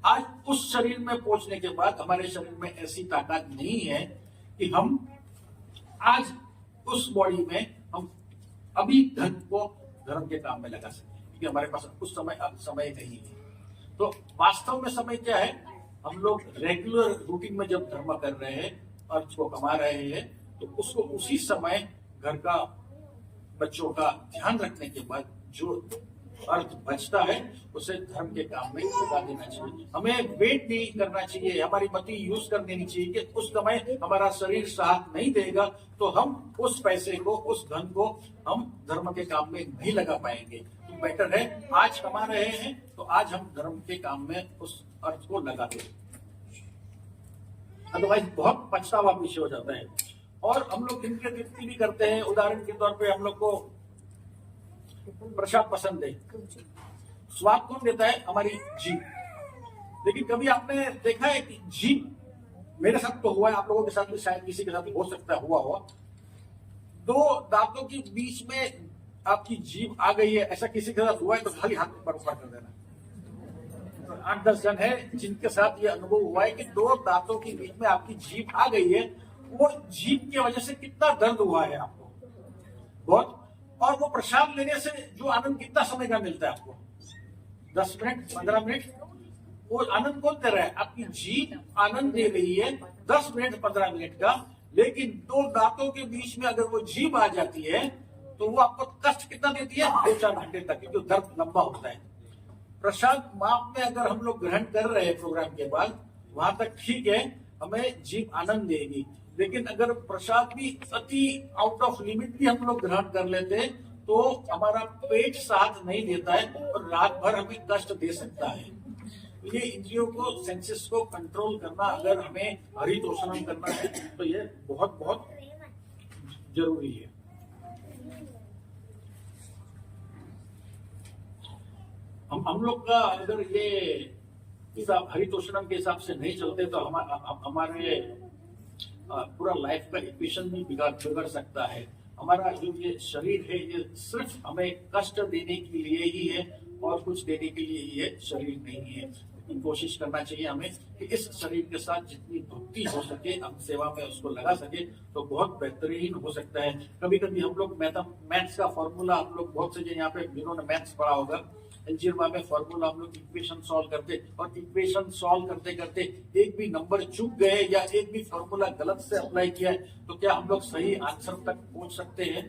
आज उस शरीर में पहुंचने के बाद हमारे शरीर में ऐसी ताकत नहीं है कि हम आज उस बॉडी में हम अभी धन को धर्म के काम में लगा सकें, क्योंकि हमारे पास उस समय अब समय नहीं है। तो वास्तव में समय क्या है? हम लोग रेगुलर रूटीन में जब धर्म कर रहे हैं, अर्थ को कमा रहे हैं, तो उसको उसी समय घर का, बच्चों का ध्यान रखने के बाद जो अर्थ बचता है उसे धर्म के काम में लगा देना चाहिए। हमें वेट नहीं करना चाहिए, हमारी मति यूज कर देनी चाहिए कि उस समय हमारा शरीर साथ नहीं देगा तो हम उस पैसे को, उस धन को हम धर्म के काम में नहीं लगा पाएंगे। तो बेटर है आज कमा रहे हैं तो आज हम धर्म के काम में उस अर्थ को लगा दें, अदरवाइज बहुत पछतावा पीछे हो जाता है। और हम लोग इनके तृप्ति भी करते हैं। उदाहरण के तौर पे हम लोग को प्रसाद पसंद है, स्वाद कौन देता है? हमारी जीभ। लेकिन कभी आपने देखा है कि जीभ, मेरे साथ तो हुआ है, आप लोगों के साथ भी शायद किसी के साथ हो सकता है हुआ हो, दो दांतों के बीच में आपकी जीभ आ गई है, ऐसा किसी के साथ हुआ है तो खाली हाथ पर ऊपर कर देना। 8-10 जन है जिनके साथ ये अनुभव हुआ है कि दो दांतों के बीच में आपकी जीभ आ गई है। वो जीभ की वजह से कितना दर्द हुआ है आपको, बहुत। और वो प्रसाद लेने से जो आनंद कितना समय का मिलता है आपको? 10 मिनट, 15 मिनट। वो आनंद कौन दे रहा है? आपकी जीभ आनंद दे रही है 10 मिनट 15 मिनट का। लेकिन दो दांतों के बीच में अगर वो जीभ आ जाती है तो वो आपको कष्ट कितना देती है? 2-4 घंटे तक, क्योंकि दर्द लंबा होता है। प्रसाद माप में अगर हम लोग ग्रहण कर रहे हैं प्रोग्राम के बाद, वहां तक ठीक है, हमें जीभ आनंद देगी। लेकिन अगर प्रसाद भी अति आउट ऑफ लिमिट भी हम लोग ग्रहण कर लेते हैं तो हमारा पेट साथ नहीं देता है और रात भर हमें कष्ट दे सकता है। ये इंद्रियों को, सेंसेस को कंट्रोल करना, अगर हमें हरितोषणम करना है तो ये बहुत बहुत जरूरी है। हम लोग का अगर ये हिसाब हरितोषणम के हिसाब से नहीं चलते तो हमारे पूरा लाइफ का इक्वेशन भी बिगड़ सकता है। हमारा जो ये शरीर है ये सिर्फ हमें कष्ट देने के लिए ही है और कुछ देने के लिए ही है, शरीर नहीं है। लेकिन कोशिश करना चाहिए हमें कि इस शरीर के साथ जितनी भक्ति हो सके, हम सेवा में उसको लगा सके तो बहुत बेहतरीन हो सकता है। कभी कभी हम लोग मैथ्स का फॉर्मूला, आप लोग बहुत से यहाँ पे जिन्होंने मैथ्स पढ़ा होगा, अलजेब्रा में फॉर्मूला हम लोग इक्वेशन सॉल्व करते और इक्वेशन सॉल्व करते करते एक भी नंबर चूक गए या एक भी फॉर्मूला गलत से अप्लाई किया है तो क्या हम लोग सही आंसर तक पहुंच सकते हैं?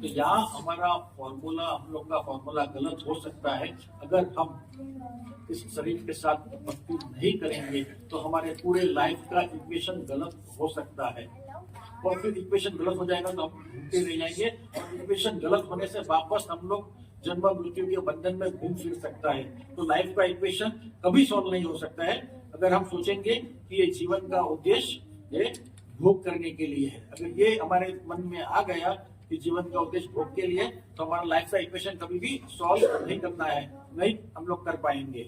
तो यहाँ हमारा फॉर्मूला, हम लोग का फॉर्मूला गलत हो सकता है। अगर हम इस शरीर के साथ भक्ति नहीं करेंगे तो हमारे पूरे लाइफ का इक्वेशन गलत हो सकता है, और फिर इक्वेशन गलत हो जाएगा तो हम घूमते रह जाएंगे, और इक्वेशन गलत होने से वापस हम लोग जन्म मृत्यु के बंधन में घूम फिर सकता है। तो लाइफ का इक्वेशन कभी सॉल्व नहीं हो सकता है अगर हम सोचेंगे कि ये जीवन का उद्देश्य ये भोग करने के लिए है। अगर ये हमारे मन में आ गया कि जीवन का उद्देश्य भोग के लिए, तो हमारा लाइफ का इक्वेशन कभी भी सॉल्व नहीं करना है, नहीं हम लोग कर पाएंगे।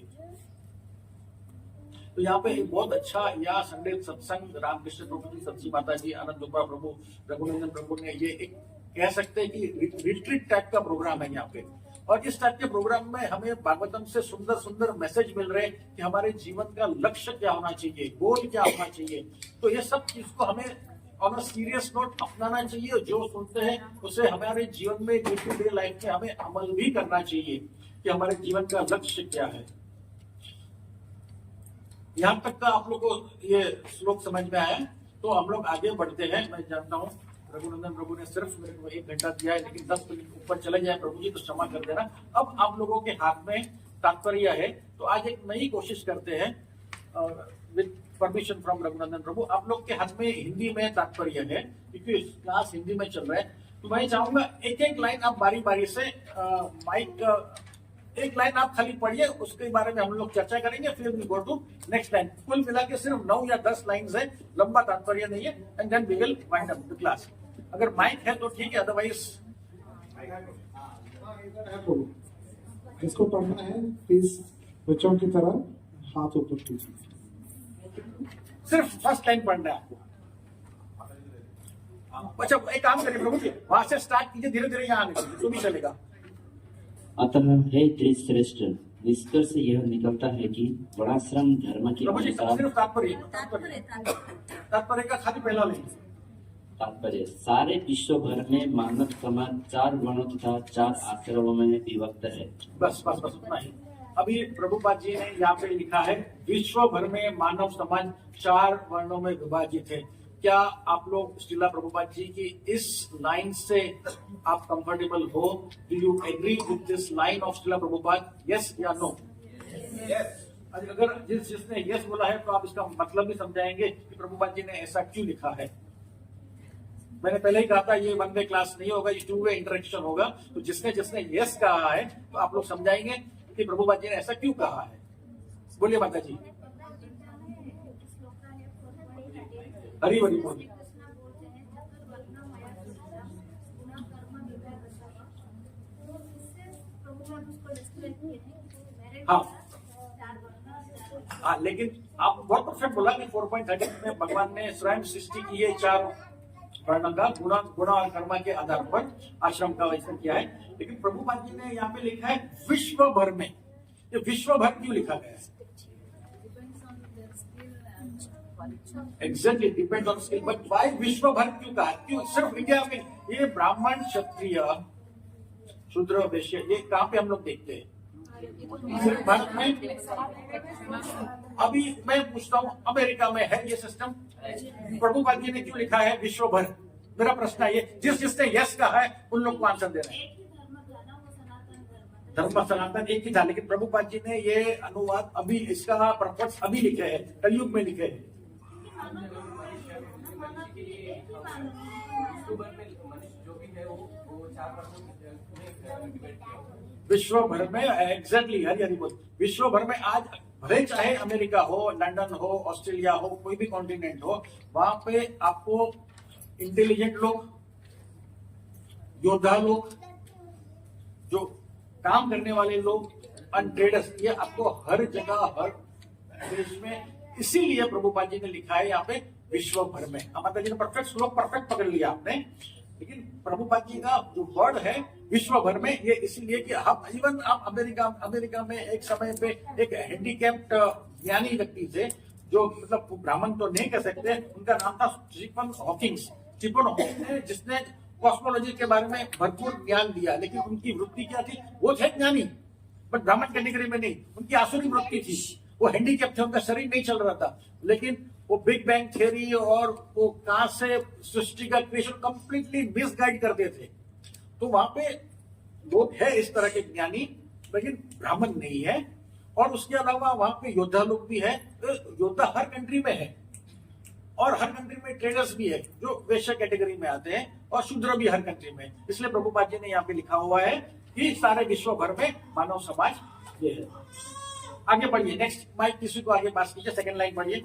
तो यहाँ पे एक बहुत अच्छा या संडे सत्संग रामकृष्ण प्रभु जी, सच्ची माता जी, आनंद गोपाल प्रभु, रघुनंदन प्रभु ने ये एक कह सकते हैं कि रिट्रीट टाइप का प्रोग्राम है यहाँ पे। और इस टाइप के प्रोग्राम में हमें भागवतम से सुंदर सुंदर मैसेज मिल रहे हैं कि हमारे जीवन का लक्ष्य क्या होना चाहिए, गोल क्या होना चाहिए। तो ये सब चीज को हमें ऑन अ सीरियस नोट अपनाना चाहिए। जो सुनते हैं उसे हमारे जीवन में, डे टू डे लाइफ में हमें अमल भी करना चाहिए कि हमारे जीवन का लक्ष्य क्या है। यहाँ तक का आप लोग को ये श्लोक समझ में आया, तो हम लोग आगे बढ़ते हैं। मैं जानता हूँ रघुनंदन प्रभु ने सिर्फ मेरे को 1 घंटा दिया है, लेकिन 10 मिनट ऊपर चले जाए प्रभु जी तो क्षमा कर देना। अब आप लोगों के हाथ में तात्पर्य है, तो आज एक नई कोशिश करते हैं विद परमिशन फ्रॉम रघुनंदन प्रभु। आप लोग के हाथ में हिंदी में तात्पर्य है, क्योंकि क्लास हिंदी में चल रहा है। तो मैं चाहूंगा एक एक लाइन आप बारी बारी से माइक, एक लाइन आप खाली पढ़िए, उसके बारे में हम लोग चर्चा करेंगे, फिर we go to next line. कुल मिला के सिर्फ 9 या 10 लाइन है, लंबा तात्पर्य नहीं है, and then we will wind up the class. अगर माइक है तो ठीक है, अदरवाइज इसको पढ़ना है। प्लीज बच्चों की तरह हाथ ऊपर कीजिए। सिर्फ फर्स्ट लाइन पढ़ना है आपको। अच्छा एक काम करिए प्रभु जी, वहां से स्टार्ट कीजिए, धीरे धीरे यहाँ आने दीजिए तो भी चलेगा। अतः हे त्रिश्रेष्ठ, निष्कर्ष यह निकलता है कि वर्णाश्रम धर्म के प्रभु जी अनुसार सिर्फ तात्पर्य का खाली पहला लेंगे। तात्पर्य सारे विश्व भर में मानव समाज 4 वर्णों तथा 4 आश्रमों में विभक्त है। बस बस बस उतना ही। अभी प्रभुपाद जी ने यहाँ पे लिखा है विश्व भर में मानव समाज 4 वर्णों में विभाजित है। क्या आप लोग श्रीला प्रभुपाद जी की इस लाइन से आप कंफर्टेबल हो? Do you agree with this line of Shrila Prabhupada? Yes या नो? यस। अगर जिसने यस बोला है तो आप इसका मतलब भी समझाएंगे कि प्रभुपाद जी ने ऐसा क्यों लिखा है। मैंने पहले ही कहा था ये वन वे क्लास नहीं होगा, ये 2 वे इंटरेक्शन होगा। तो जिसने जिसने यस कहा है तो आप लोग समझाएंगे कि प्रभुपाद जी ने ऐसा क्यों कहा है। बोलिए माता जी। हरी हरी बोलिए। हाँ लेकिन आप बहुत परफेक्ट बोला कि 4.30 में भगवान ने स्वयं सृष्टि की है 4 वर्ण का, गुण और कर्म के आधार पर आश्रम का वैसा किया है। लेकिन प्रभुपाद जी ने यहाँ पे लिखा है विश्व भर में। ये विश्व भर क्यों लिखा गया है? Exactly depend on skill, but why विश्व भर क्यों कहा? क्यों सिर्फ इंडिया में? ये ब्राह्मण, क्षत्रिय, शूद्र, वैश्य, ये कहाँ पे हम लोग देखते हैं? सिर्फ भारत में? अभी मैं पूछता हूँ अमेरिका में है ये सिस्टम? प्रभुपाद जी ने क्यों लिखा है विश्व भर? मेरा प्रश्न है ये, जिसने यस कहा है उन लोग को आंसर देना है। धर्म सनातन एक ही था, लेकिन प्रभुपाद जी ने ये अनुवाद अभी, इसका पर्पस अभी लिखे है, कलयुग में लिखे है। विश्व भर में एग्जैक्टली हरी हरी बोल। विश्व भर में आज भले चाहे अमेरिका हो, लंदन हो, ऑस्ट्रेलिया हो, कोई भी कॉन्टिनेंट हो, वहां पे आपको इंटेलिजेंट लोग, योद्धा लोग, जो काम करने वाले लोग, ट्रेडर्स, ये आपको हर जगह हर देश में। इसीलिए प्रभुपाद जी ने लिखा है यहाँ पे विश्व भर में। माता जी ने परफेक्ट श्लोक परफेक्ट पकड़ लिया आपने, लेकिन प्रभुपाद जी का जो वर्ड है विश्व भर में, ये इसीलिए कि आप इवन आप अमेरिका में एक समय पे एक हैंडीकैप्ड ज्ञानी व्यक्ति थे, जो मतलब ब्राह्मण तो नहीं कह सकते, उनका नाम था स्टीफन हॉकिंग। स्टीफन हॉकिंग ने जिसने कॉस्मोलॉजी के बारे में भरपूर ज्ञान दिया, लेकिन उनकी वृत्ति क्या थी? वो थे ज्ञानी, बट ब्राह्मण कैटेगरी में नहीं, उनकी आसुरी वृत्ति थी। वो हैंडीकैप थे, उनका शरीर नहीं चल रहा था, लेकिन वो बिग बैंग थ्योरी और वो कहां से सृष्टि का क्रिएशन कंप्लीटली मिसगाइड करते थे। तो वहां पे लोग है इस तरह के ज्ञानी, लेकिन ब्राह्मण नहीं है। और उसके अलावा वहां पे योद्धा लोग भी है। तो योद्धा हर कंट्री में है, और हर कंट्री में ट्रेडर्स भी है जो वैश्य कैटेगरी में आते हैं, और शूद्र भी हर कंट्री में। इसलिए प्रभुपाद जी ने यहाँ पे लिखा हुआ है कि सारे विश्व भर में मानव समाज ये है। आगे बढ़िए, नेक्स्ट माइक किसी को आगे पास कीजिए, सेकंड लाइन पढ़िए।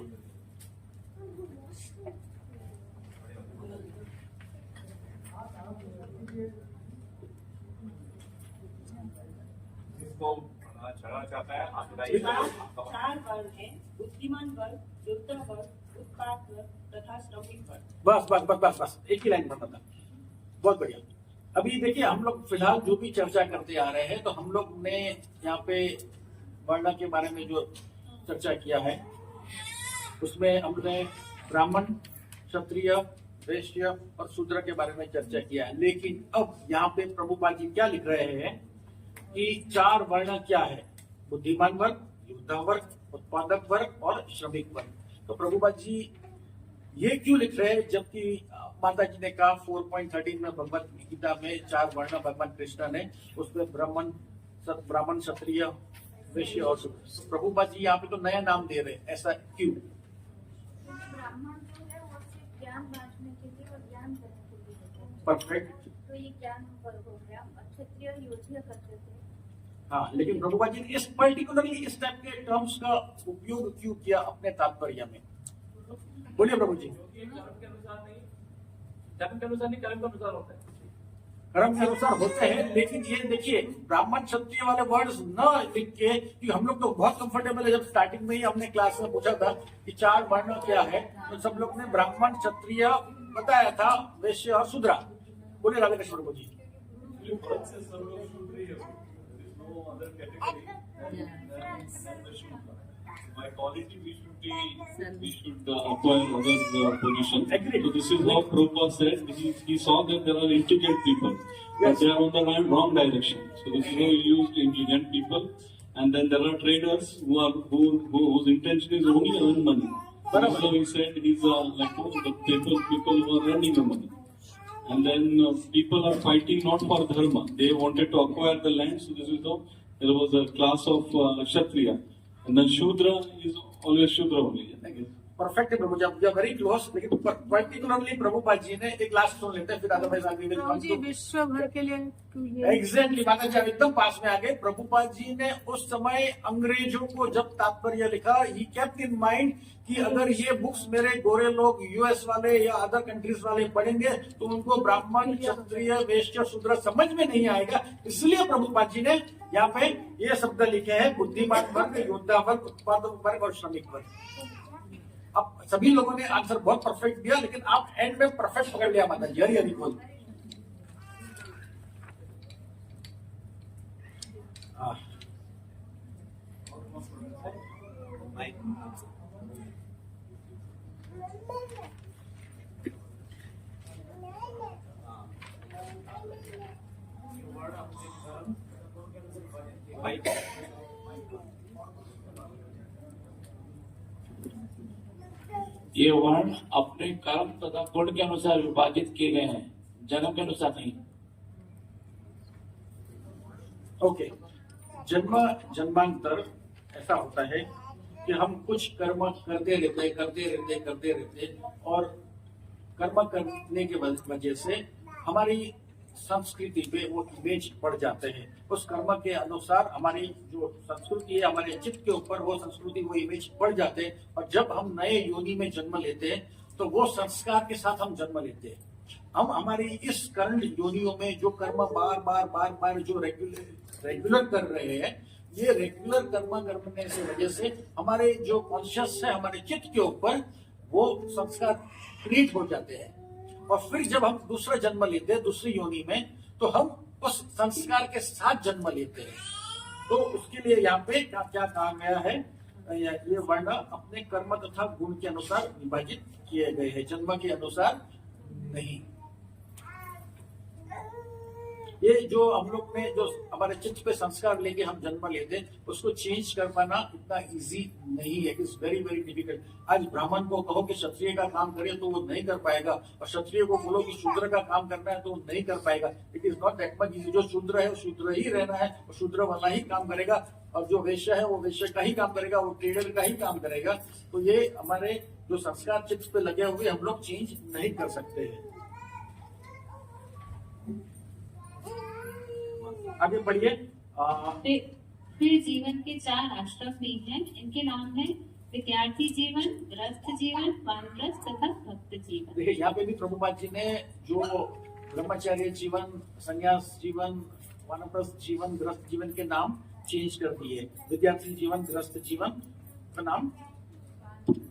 इसको चढ़ना चाहता है, आप बताइए। चार वर्ग है: बुद्धिमान वर्ग, योद्धा वर्ग, उत्पाद वर्ग तथा श्रमिक वर्ग। बस बस बस बस बस एक ही लाइन पढ़ना था, बहुत बढ़िया। अभी देखिए, हम लोग फिलहाल जो भी चर्चा करते आ रहे हैं, तो हम लोग ने यहाँ पे वर्ण के बारे में जो चर्चा किया है, उसमें हमने ब्राह्मण, क्षत्रिय, वैश्य और शूद्र के बारे में चर्चा किया है। लेकिन अब यहाँ पे प्रभुपाद जी क्या लिख रहे हैं कि चार वर्ण क्या है: बुद्धिमान वर्ग, योद्धा वर्ग, उत्पादक वर्ग और श्रमिक वर्ग। तो प्रभुपाद जी ये क्यों लिख रहे हैं, जबकि माता जी ने कहा 4.13 में भगवत गीता में चार वर्ण भगवान कृष्ण ने, उसमें ब्राह्मण, क्षत्रिय, वैश्य और शूद्र। प्रभुपाद जी यहाँ पे तो नया नाम दे रहे हैं, ऐसा क्यों? ब्राह्मण जो है वो सिर्फ ज्ञान बांटने के लिए और ज्ञान देने के लिए होता है। परफेक्ट। तो ये ज्ञान वर्ग हो गया। क्षत्रिय योद्धा करते थे। हाँ, लेकिन प्रभुपाद जी ने इस पर्टिकुलरली इस टाइप के टर्म्स का उपयोग क्यों किया अपने तात्पर्य में? बोलिए प्रभु जी। धर्म के अनुसार नहीं, कर्म के अनुसार होता है। कर्म के अनुसार होते हैं, लेकिन ये देखिए, ब्राह्मण क्षत्रिय वाले वर्ड्स न लिख के, कि हम लोग तो बहुत कंफर्टेबल है। जब स्टार्टिंग में ही हमने क्लास में पूछा था कि चार वर्ण क्या है, तो सब लोग ने ब्राह्मण, क्षत्रिय बताया था, वैश्य और शूद्र। बोलिए राधा कृष्ण प्रभु जी। My quality, we should acquire other position. Agreed. So this is how Prabhupada said. He saw that there are intelligent people, but they are on the wrong direction. So this is how he used intelligent people, and then there are traders whose intention is only earn money. So he said he's like the people who are earning the money. And then people are fighting not for dharma. They wanted to acquire the land. So this is how there was a class of Kshatriya. And then Shudra is always Shudra only. Perfect है प्रभु जी, आप वेरी क्लोज। लेकिन पर्टिकुलरली प्रभुपाद जी ने एक लास्ट सुन लेते हैं, फिर अदरवाइज आगे जी विश्व भर के लिए एग्जैक्टली माता जी आप एकदम पास में आ गए। प्रभुपाद जी ने उस समय अंग्रेजों को जब तात्पर्य लिखा, ही केप्ट इन माइंड कि अगर ये बुक्स मेरे गोरे लोग यूएस वाले या अदर कंट्रीज वाले पढ़ेंगे तो उनको ब्राह्मण, क्षत्रिय, वैश्य, शूद्र समझ में नहीं आएगा। इसलिए प्रभुपाद जी ने यहाँ पे ये शब्द लिखे हैं: बुद्धिमान वर्ग, योद्धा वर्ग, उत्पादक वर्ग और श्रमिक वर्ग। अब सभी लोगों ने आंसर बहुत परफेक्ट दिया, लेकिन आप एंड में परफेक्ट पकड़ लिया माता जी। हरी बोल। ये वर्ण अपने कर्म तथा गुण के अनुसार विभाजित किए गए हैं, जन्म के अनुसार नहीं। ओके, जन्मांतर ऐसा होता है कि हम कुछ कर्म करते रहते और कर्म करने के वजह से हमारी संस्कृति पे वो इमेज पड़ जाते हैं। उस कर्म के अनुसार हमारी जो संस्कृति है, हमारे चित्त के ऊपर वो संस्कृति, वो इमेज पड़ जाते हैं। और जब हम नए योनि में जन्म लेते हैं तो वो संस्कार के साथ हम जन्म लेते हैं। हम हमारी इस करंट योनियों में जो कर्म बार जो रेगुलर कर रहे हैं, ये रेगुलर कर्म करने से वजह से हमारे जो कॉन्शियस है, हमारे चित्त के ऊपर वो संस्कार क्रिएट हो जाते हैं। और फिर जब हम दूसरा जन्म लेते हैं दूसरी योनि में, तो हम उस संस्कार के साथ जन्म लेते हैं। तो उसके लिए यहाँ पे क्या कहा गया है, ये वर्ण अपने कर्म तथा गुण के अनुसार विभाजित किए गए हैं, जन्म के अनुसार नहीं। ये जो हम लोग ने जो हमारे चित्त पे संस्कार लेके हम जन्म लेते हैं उसको चेंज कर पाना इतना इजी नहीं है, इट्स वेरी वेरी डिफिकल्ट। आज ब्राह्मण को कहो कि क्षत्रिय का काम करे तो वो नहीं कर पाएगा, और क्षत्रिय को बोलो कि शूद्र का काम करना है तो वो नहीं कर पाएगा। It is not that much easy. जो शूद्र है वो शूद्र ही रहना है, वो शूद्र वाला ही काम करेगा, और जो वैश्य है वो वैश्य का ही काम करेगा, वो ट्रेडर का ही काम करेगा। तो ये हमारे जो संस्कार चित्त पे लगे हुए हम लोग चेंज नहीं कर सकते हैं। आगे बढ़िए। फिर जीवन के 4 आश्रम भी हैं। इनके नाम है विद्यार्थी जीवन, गृहस्थ जीवन, वानप्रस्थ तथा भक्त जीवन। देखिए यहाँ पे भी प्रभुपाद जी ने जो ब्रह्मचर्य जीवन, संन्यास जीवन, वानप्रस्थ जीवन, गृहस्थ जीवन के नाम चेंज कर दिए। विद्यार्थी जीवन, गृहस्थ जीवन का नाम,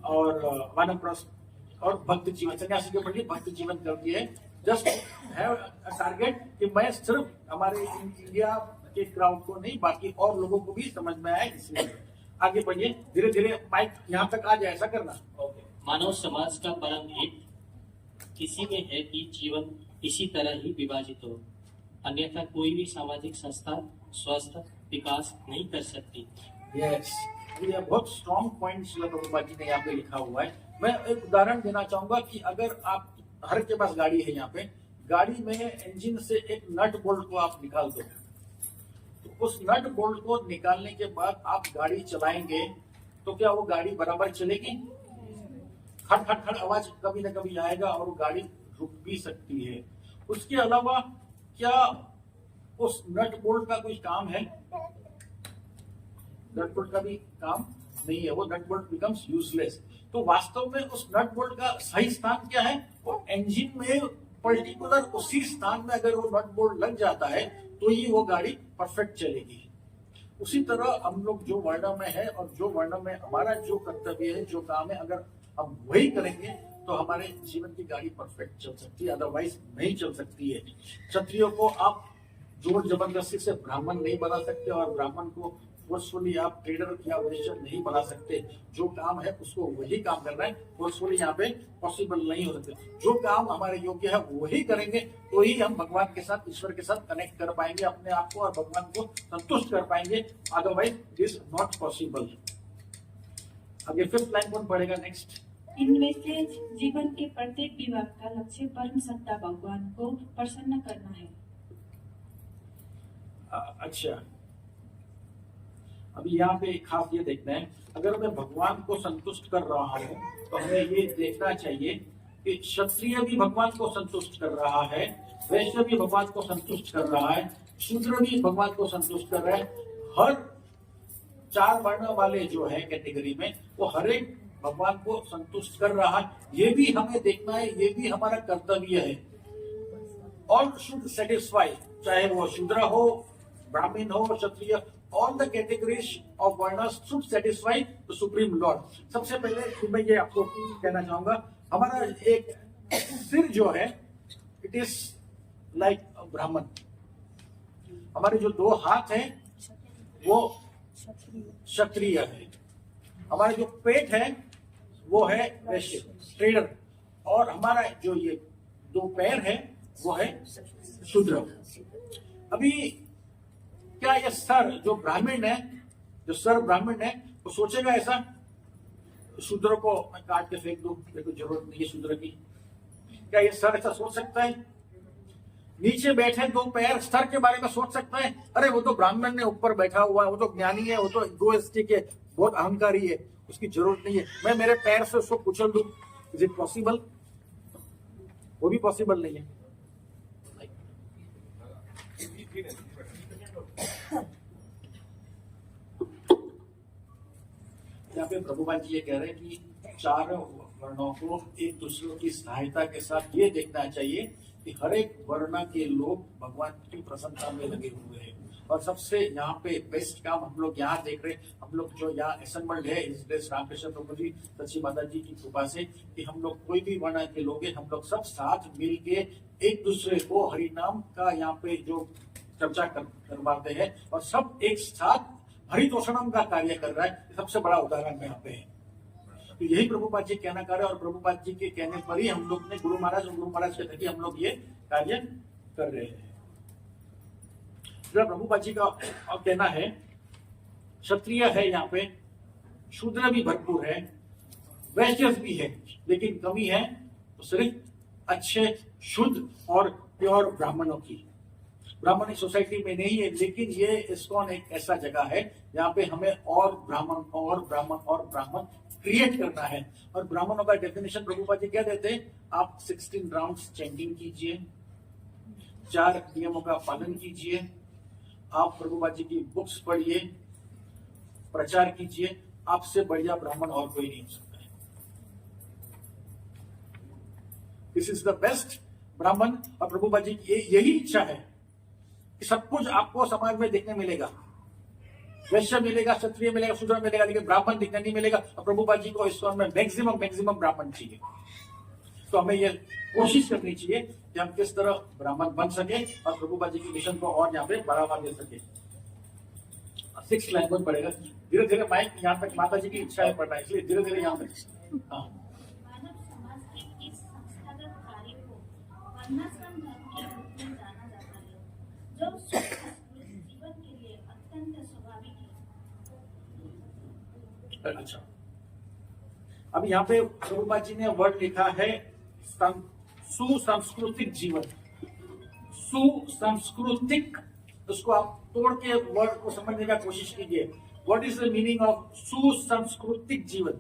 और वानप्रस्थ और भक्त जीवन, सन्यासी के बदले भक्त जीवन कर दिए। जस्ट हैव अ टारगेट कि मैं सिर्फ हमारे इंडिया के क्राउड को नहीं, बाकी और लोगों को भी समझ में आए, इसलिए आगे बढ़िए। धीरे धीरे माइक यहाँ तक आ जाए, ऐसा करना। मानव समाज का परम हित इसी में है कि जीवन इसी तरह ही विभाजित हो, अन्यथा कोई भी सामाजिक संस्था स्वस्थ विकास नहीं कर सकती। यस, ये बहुत स्ट्रॉन्ग पॉइंट प्रभुपाद जी ने यहाँ पे लिखा हुआ है। मैं एक उदाहरण देना चाहूंगा कि अगर आप, हर के पास गाड़ी है, यहाँ पे गाड़ी में इंजन से एक नट बोल्ट को आप निकाल दो, तो उस नट बोल्ट को निकालने के बाद आप गाड़ी चलाएंगे तो क्या वो गाड़ी बराबर चलेगी? खड़ खड़ खड़ आवाज कभी न कभी आएगा और वो गाड़ी रुक भी सकती है। उसके अलावा क्या उस नट बोल्ट का कोई काम है? नट बोल्ट का भी काम नहीं है, वो नट बोल्ट बिकम्स यूजलेस। तो वास्तव में उस नट बोल्ट का सही स्थान क्या है? वो इंजन में पर्टिकुलर उसी स्थान में अगर वो नट बोल्ट लग जाता है तो ही वो गाड़ी परफेक्ट चलेगी। उसी तरह हम लोग जो वर्ण में है और जो वर्ण में हमारा जो कर्तव्य है, जो काम है, अगर हम वही करेंगे तो हमारे जीवन की गाड़ी परफेक्ट चल सकती है, अदरवाइज नहीं चल सकती है। क्षत्रियो को आप जोर जबरदस्ती से ब्राह्मण नहीं बना सकते, और ब्राह्मण को फोर्सफुली आप ट्रेडर या वैश्य नहीं बना सकते। जो काम है उसको वही काम करना है, फोर्सफुली यहाँ पे पॉसिबल नहीं हो सकते। जो काम हमारे योग्य है वही करेंगे तो ही हम भगवान के साथ, ईश्वर के साथ कनेक्ट कर पाएंगे अपने आप को, और भगवान को संतुष्ट कर पाएंगे, otherwise it is not possible. आगे 5th लाइन कौन पढ़ेगा नेक्स्ट? इनमें से जीवन के प्रत्येक विभाग का लक्ष्य परम सत्ता भगवान को प्रसन्न करना है। अच्छा, अभी यहाँ पे खास ये देखना है, अगर मैं भगवान को संतुष्ट कर रहा हूँ तो हमें ये देखना चाहिए कि क्षत्रिय भी भगवान को संतुष्ट कर रहा है, वैश्य भी भगवान को संतुष्ट कर रहा है, शूद्र भी भगवान को संतुष्ट कर रहा है। हर 4 वर्ण वाले जो है कैटेगरी में, वो हर एक भगवान को संतुष्ट कर रहा है। ये भी हमें देखना है, ये भी हमारा कर्तव्य है। ऑल शुड सेटिस्फाई, चाहे वो शूद्र हो, ब्राह्मण हो, क्षत्रिय, all the categories of varnas should satisfy the supreme lord। सबसे पहले मैं ये आपको कहना चाहूंगा, हमारा एक सिर जो है इट इज लाइक ब्राह्मण, हमारे जो 2 हाथ हैं वो क्षत्रिय है, हमारा जो पेट है वो है वैश्य ट्रेडर, और हमारा जो ये 2 पैर है वो है शूद्र। अभी क्या ये सर जो ब्राह्मण है, जो सर ब्राह्मण है, वो सोचेगा ऐसा शूद्र को मैं काट के फेंक दूं, मेरे को जरूरत नहीं है शूद्र की? क्या ये सर ऐसा सोच सकता है? नीचे बैठे 2 पैर सर के बारे में सोच सकता है? अरे वो तो ब्राह्मण ने ऊपर बैठा हुआ है, वो तो ज्ञानी है, वो तो इगोइस्टिक है, बहुत अहंकारी है, उसकी जरूरत नहीं है, मैं मेरे पैर से उसको कुचल दूं। Is it possible? वो भी पॉसिबल नहीं है। यहाँ पे प्रभुपाद जी ये कह रहे हैं कि 4 वर्णों को एक दूसरे की सहायता के साथ ये देखना चाहिए कि हर एक वर्ण के लोग भगवान की प्रसन्नता में लगे हुए हैं। और सबसे यहाँ पे बेस्ट काम हम लोग यहाँ देख रहे हैं, हम लोग जो यहाँ असेंबल्ड है इस देश रामकृष्ण प्रभु जी, सच्ची माता जी की कृपा से, कि हम लोग कोई भी वर्ण के लोग हैं, हम लोग सब साथ मिल के एक दूसरे को हरि नाम का यहाँ पे जो चर्चा करवाते हैं, और सब एक साथ हरितोषणम का कार्य कर रहा है। सबसे बड़ा उदाहरण यहाँ पे है। तो यही प्रभुपाद जी कहना कर रहे हैं, और प्रभुपाद जी के कहने पर ही हम लोग ने गुरु महाराज के थकी हम लोग ये कार्य कर रहे हैं। जो प्रभुपाद जी का कहना है, क्षत्रिय है यहाँ पे, शूद्र भी भरपूर है, वैश्य भी है, लेकिन कमी है तो सिर्फ अच्छे शुद्ध और प्योर ब्राह्मणों की। ब्राह्मणी सोसाइटी में नहीं है, लेकिन ये इस्कॉन एक ऐसा जगह है जहाँ पे हमें और ब्राह्मण और ब्राह्मण और ब्राह्मण क्रिएट करना है। और ब्राह्मणों का डेफिनेशन प्रभुपाद जी क्या देते हैं? आप 16 राउंड्स चैंटिंग कीजिए, 4 नियमों का पालन कीजिए, आप प्रभुपाद जी की बुक्स पढ़िए, प्रचार कीजिए, आपसे बढ़िया ब्राह्मण और कोई नहीं हो सकता है। दिस इज द बेस्ट ब्राह्मण। और प्रभुपाद जी की यही इच्छा है कि सब कुछ आपको समाज में देखने मिलेगा, वैश्य मिलेगा, क्षत्रिय मिलेगा, शूद्र मिलेगा, लेकिन ब्राह्मण दिखने नहीं मिलेगा। और प्रभुपाद जी को इस में मैक्सिमम ब्राह्मण चाहिए। तो हमें यह कोशिश करनी चाहिए कि हम किस तरह ब्राह्मण बन सके और प्रभुपाद जी की मिशन को और यहाँ पे बढ़ावा दे सके। 6 लैंग्वेज पढ़ेगा धीरे धीरे। माइक यहाँ तक माता जी की इच्छा है पढ़ना, इसलिए धीरे धीरे यहाँ तक। हाँ, मानव समाज के इस संस्थागत कार्य को वर्णाश्रम धर्म के रूप में जाना जाता है, जो सुसंस्कृत जीवन के लिए अत्यंत स्वाभाविक है। अच्छा, अब यहाँ पे प्रभुपाद जी ने वर्ड लिखा है सुसंस्कृतिक जीवन। सुसंस्कृतिक, उसको आप तोड़ के वर्ड को समझने का कोशिश कीजिए। What is the meaning of सुसंस्कृतिक जीवन?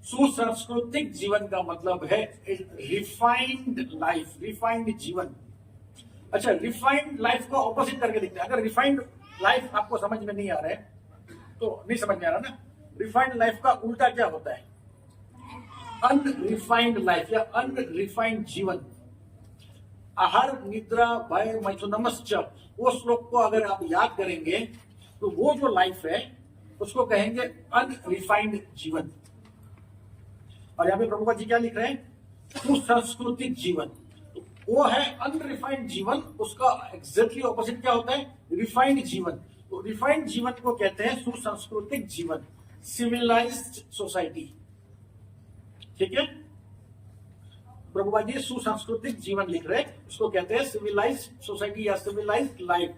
सुसंस्कृतिक जीवन का मतलब है रिफाइंड लाइफ, रिफाइंड जीवन। अच्छा, रिफाइंड लाइफ को ऑपोजिट करके देखते हैं। अगर रिफाइंड लाइफ आपको समझ में नहीं आ रहा है तो नहीं समझ में आ रहा ना। रिफाइंड लाइफ का उल्टा क्या होता है? अनरिफाइंड लाइफ या अनरिफाइंड जीवन। आहार निद्रा भय मैथुनमश्च, वो श्लोक को अगर आप याद करेंगे तो वो जो लाइफ है उसको कहेंगे अनरिफाइंड जीवन। और यहाँ पे प्रभुपाद जी क्या लिख रहे हैं? सुसंस्कृतिक जीवन। वो है अनरिफाइंड जीवन, उसका एग्जैक्टली ऑपोजिट क्या होता है? रिफाइंड जीवन। तो रिफाइंड जीवन को कहते हैं सुसंस्कृतिक जीवन, सिविलाइज्ड सोसाइटी। ठीक है, प्रभुपाद जी सुसंस्कृतिक जीवन लिख रहे हैं, उसको कहते हैं सिविलाइज्ड सोसाइटी या सिविलाइज्ड लाइफ।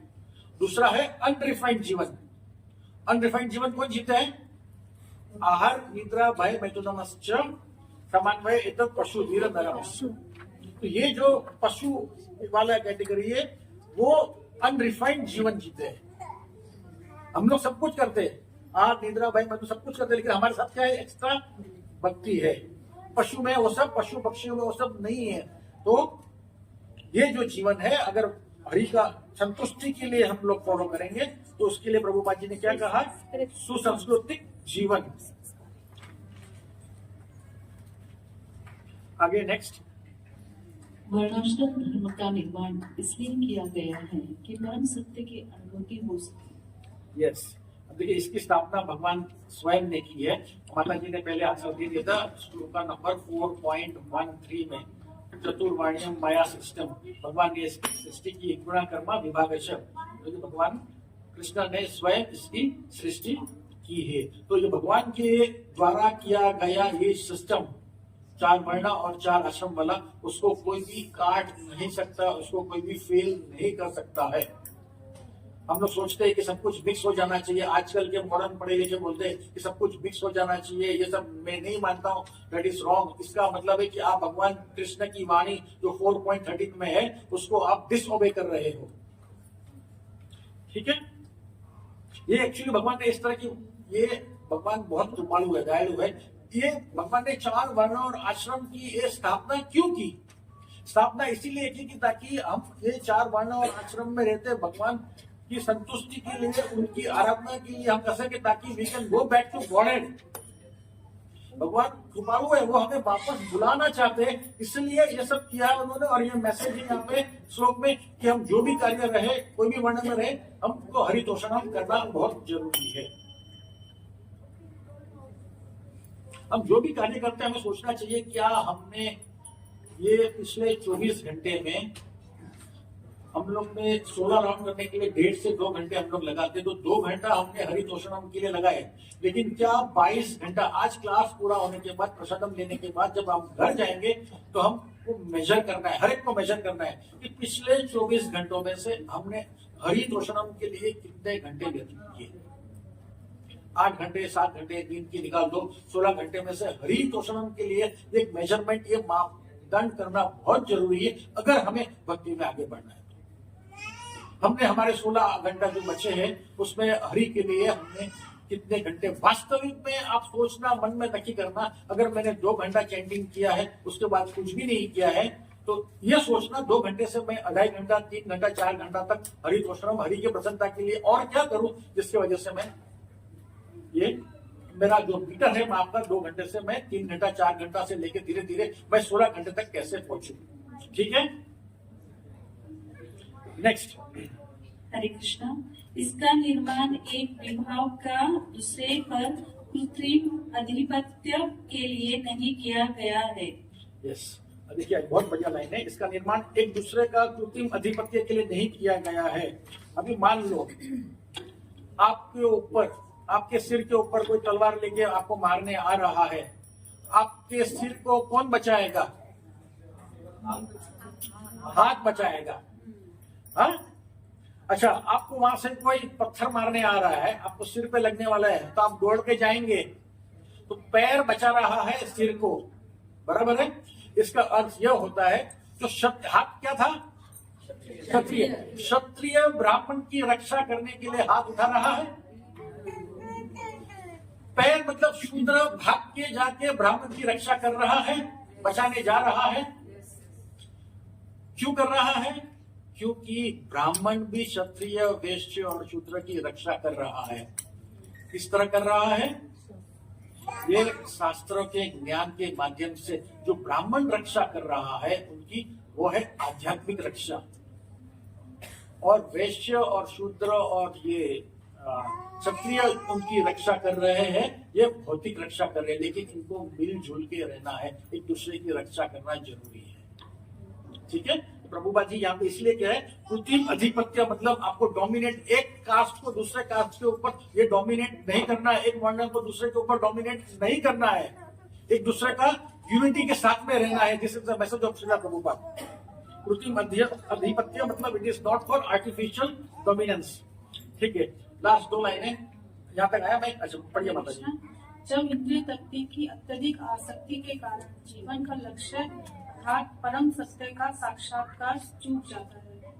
दूसरा है अनरिफाइंड जीवन। अनरिफाइंड जीवन कौन जीते हैं? आहार निद्रा भय मैथुनमश्च समन्वय एतत् पशु निरंतरम। तो ये जो पशु वाला कैटेगरी है वो अनरिफाइंड जीवन जीते हैं। हम लोग सब कुछ करते हैं, आहार निद्रा भय मैथुन सब कुछ करते हैं, लेकिन हमारे साथ क्या है? एक्स्ट्रा भक्ति है। पशु में वो सब, पशु पक्षियों में वो सब नहीं है। तो ये जो जीवन है, अगर हरि का संतुष्टि के लिए हम लोग फॉलो करेंगे तो उसके लिए प्रभुपाद जी ने क्या कहा? सुसंस्कृतिक जीवन। आगे नेक्स्ट। वर्णाश्रम धर्म का निर्माण इसलिए किया गया है कि परम सत्य की अनुभूति हो सके। यस, अब देखिए इसकी स्थापना भगवान स्वयं ने की है। माता जी ने पहले आंसर दे दिया था श्लोक नंबर 4.13 में, चतुर्वाण्यम माया सिस्टम। भगवान ने सृष्टि की गुणा कर्मा विभागश, तो भगवान कृष्ण ने स्वयं इसकी सृष्टि की है। तो ये भगवान के द्वारा किया गया ये सिस्टम 4 वर्ण और 4 आश्रम वाला, उसको कोई भी काट नहीं सकता, उसको कोई भी फेल नहीं कर सकता है। हम लोग सोचते हैं कि सब कुछ मिक्स हो जाना चाहिए। आजकल के मॉडर्न पढ़े लिखे बोलते हैं कि सब कुछ मिक्स हो जाना चाहिए। ये सब मैं नहीं मानता हूँ, दैट इज रॉन्ग। इसका मतलब है कि आप भगवान कृष्ण की वाणी जो 4.13 में है उसको आप डिसओबे कर रहे हो। ठीक है, ये एक्चुअली भगवान ने इस तरह की, ये भगवान बहुत कृपालु है, दयालु है। ये भगवान ने 4 वर्ण और आश्रम की ये स्थापना क्यों की? स्थापना इसीलिए की कि ताकि हम ये 4 वर्ण और आश्रम में रहते भगवान की संतुष्टि के लिए, उनकी आराधना के लिए हम कर सके, ताकि we can go back to God. भगवान कृपालु है, वो हमें वापस बुलाना चाहते हैं, इसलिए ये सब किया है उन्होंने। और ये मैसेज है यहाँ पे श्लोक में कि हम जो भी कार्य रहे, कोई भी वर्ण में रहे, हमको हरितोषणम करना बहुत जरूरी है। हम जो भी कार्य करते हैं हमें सोचना चाहिए क्या हमने ये पिछले 24 घंटे में, हम लोग ने 16 राउंड करने के लिए 1.5 से 2 घंटे हम लोग लगाते, तो 2 घंटा हमने हरितोषणम के लिए लगाए। लेकिन क्या 22 घंटा आज क्लास पूरा होने के बाद, प्रसादम लेने के बाद जब हम घर जाएंगे तो हमको मेजर करना है, हर एक को मेजर करना है कि पिछले 24 घंटों में से हमने हरितोषणम के लिए कितने घंटे व्यतीत किए? 8 घंटे, 7 घंटे, दिन की निकाल दो, 16 घंटे में से हरितोषणम के लिए एक मेजरमेंट, ये मापदंड करना बहुत जरूरी है अगर हमें भक्ति में आगे बढ़ना है। हमने हमारे 16 घंटा जो बचे हैं उसमें हरि के लिए हमने कितने घंटे, वास्तविक में आप सोचना, मन में नक्की करना, अगर मैंने 2 घंटा चैंटिंग किया है उसके बाद कुछ भी नहीं किया है तो यह सोचना 2 घंटे से मैं 2.5 घंटा, 3 घंटा, 4 घंटा तक हरितोषणम, हरि की प्रसन्नता के लिए और क्या करूं जिसकी वजह से मैं ये मेरा जो मीटर है माप का 2 घंटे से मैं 3 घंटा, 4 घंटा से लेकर धीरे धीरे मैं 16 घंटे तक कैसे पहुंचू। ठीक है, नेक्स्ट। हरे कृष्णा। इसका निर्माण एक विभाग का दूसरे पर कृत्रिम अधिपत्य के लिए नहीं किया गया है। यस, देखिए बहुत बढ़िया लाइन है। इसका निर्माण एक दूसरे का कृत्रिम अधिपत्य के लिए नहीं किया गया है। अभी मान लो आपके ऊपर, आपके सिर के ऊपर कोई तलवार लेके आपको मारने आ रहा है, आपके सिर को कौन बचाएगा? हाथ बचाएगा। हाँ, अच्छा, आपको वहां से कोई पत्थर मारने आ रहा है, आपको सिर पे लगने वाला है, तो आप दौड़ के जाएंगे, तो पैर बचा रहा है सिर को, बराबर है। इसका अर्थ यह होता है जो हाथ क्या था? क्षत्रिय। क्षत्रिय ब्राह्मण की रक्षा करने के लिए हाथ उठा रहा है। पैर मतलब शूद्र भाग के जाके ब्राह्मण की रक्षा कर रहा है, बचाने जा रहा है। क्यों कर रहा है? क्योंकि ब्राह्मण भी क्षत्रिय, वैश्य और शूद्र की रक्षा कर रहा है। किस तरह कर रहा है? ये शास्त्रों के ज्ञान के माध्यम से जो ब्राह्मण रक्षा कर रहा है उनकी, वो है आध्यात्मिक रक्षा, और वैश्य और शूद्र और ये क्षत्रिय उनकी रक्षा कर रहे हैं, ये भौतिक रक्षा कर रहे हैं। लेकिन इनको मिलजुल के रहना है, एक दूसरे की रक्षा करना जरूरी है। ठीक है, प्रभुपा जी यहाँ पे इसलिए क्या है, कृत्रिम अधिपत्य मतलब आपको डोमिनेट, एक कास्ट को दूसरे कास्ट के ऊपर ये डोमिनेट नहीं करना है, एक वर्णन को दूसरे के ऊपर डोमिनेट नहीं करना है, एक दूसरे का यूनिटी के साथ में रहना है। This is the message of Shrila Prabhupada. कृत्रिम अधिपत्य मतलब it is not for artificial dominance. ठीक है, लास्ट 2 लाइनें यहाँ तक आया मैं। अच्छा, पढ़िए माता जी। जब इंद्रिय तृप्ति की अत्यधिक आसक्ति के कारण जीवन का लक्ष्य अर्थात परम सत्य का साक्षात्कार चूक जाता है,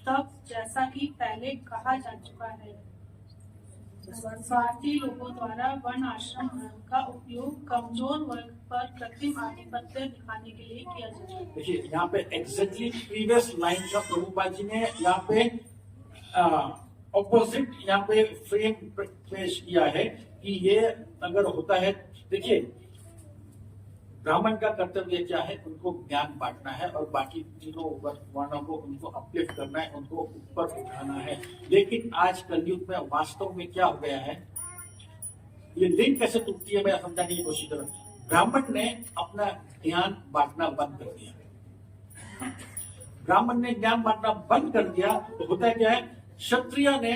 तब जैसा कि पहले कहा जा चुका है, स्वार्थी लोगों द्वारा वर्ण आश्रम धर्म का उपयोग कमजोर वर्ग पर कृत्रिम आधिपत्य दिखाने के लिए किया जाता है। देखिए यहाँ पे एग्जैक्टली प्रीवियस लाइन का प्रभुपा जी ने यहाँ पे ऑपोजिट यहाँ पे फ्रेम पेश किया है कि ये अगर होता है, देखिए ब्राह्मण का कर्तव्य क्या है, उनको ज्ञान बांटना है और बाकी तीनों वर्णों को उनको अपलिफ्ट करना है, उनको ऊपर उठाना है। लेकिन आज कलयुग में वास्तव में क्या हो गया है, ये लिंक कैसे टूटती है मैं समझाने की कोशिश कर रहा हूँ। ब्राह्मण ने अपना ज्ञान बांटना बंद कर दिया। ब्राह्मण ने ज्ञान बांटना बंद कर दिया तो होता क्या है, क्षत्रिय ने,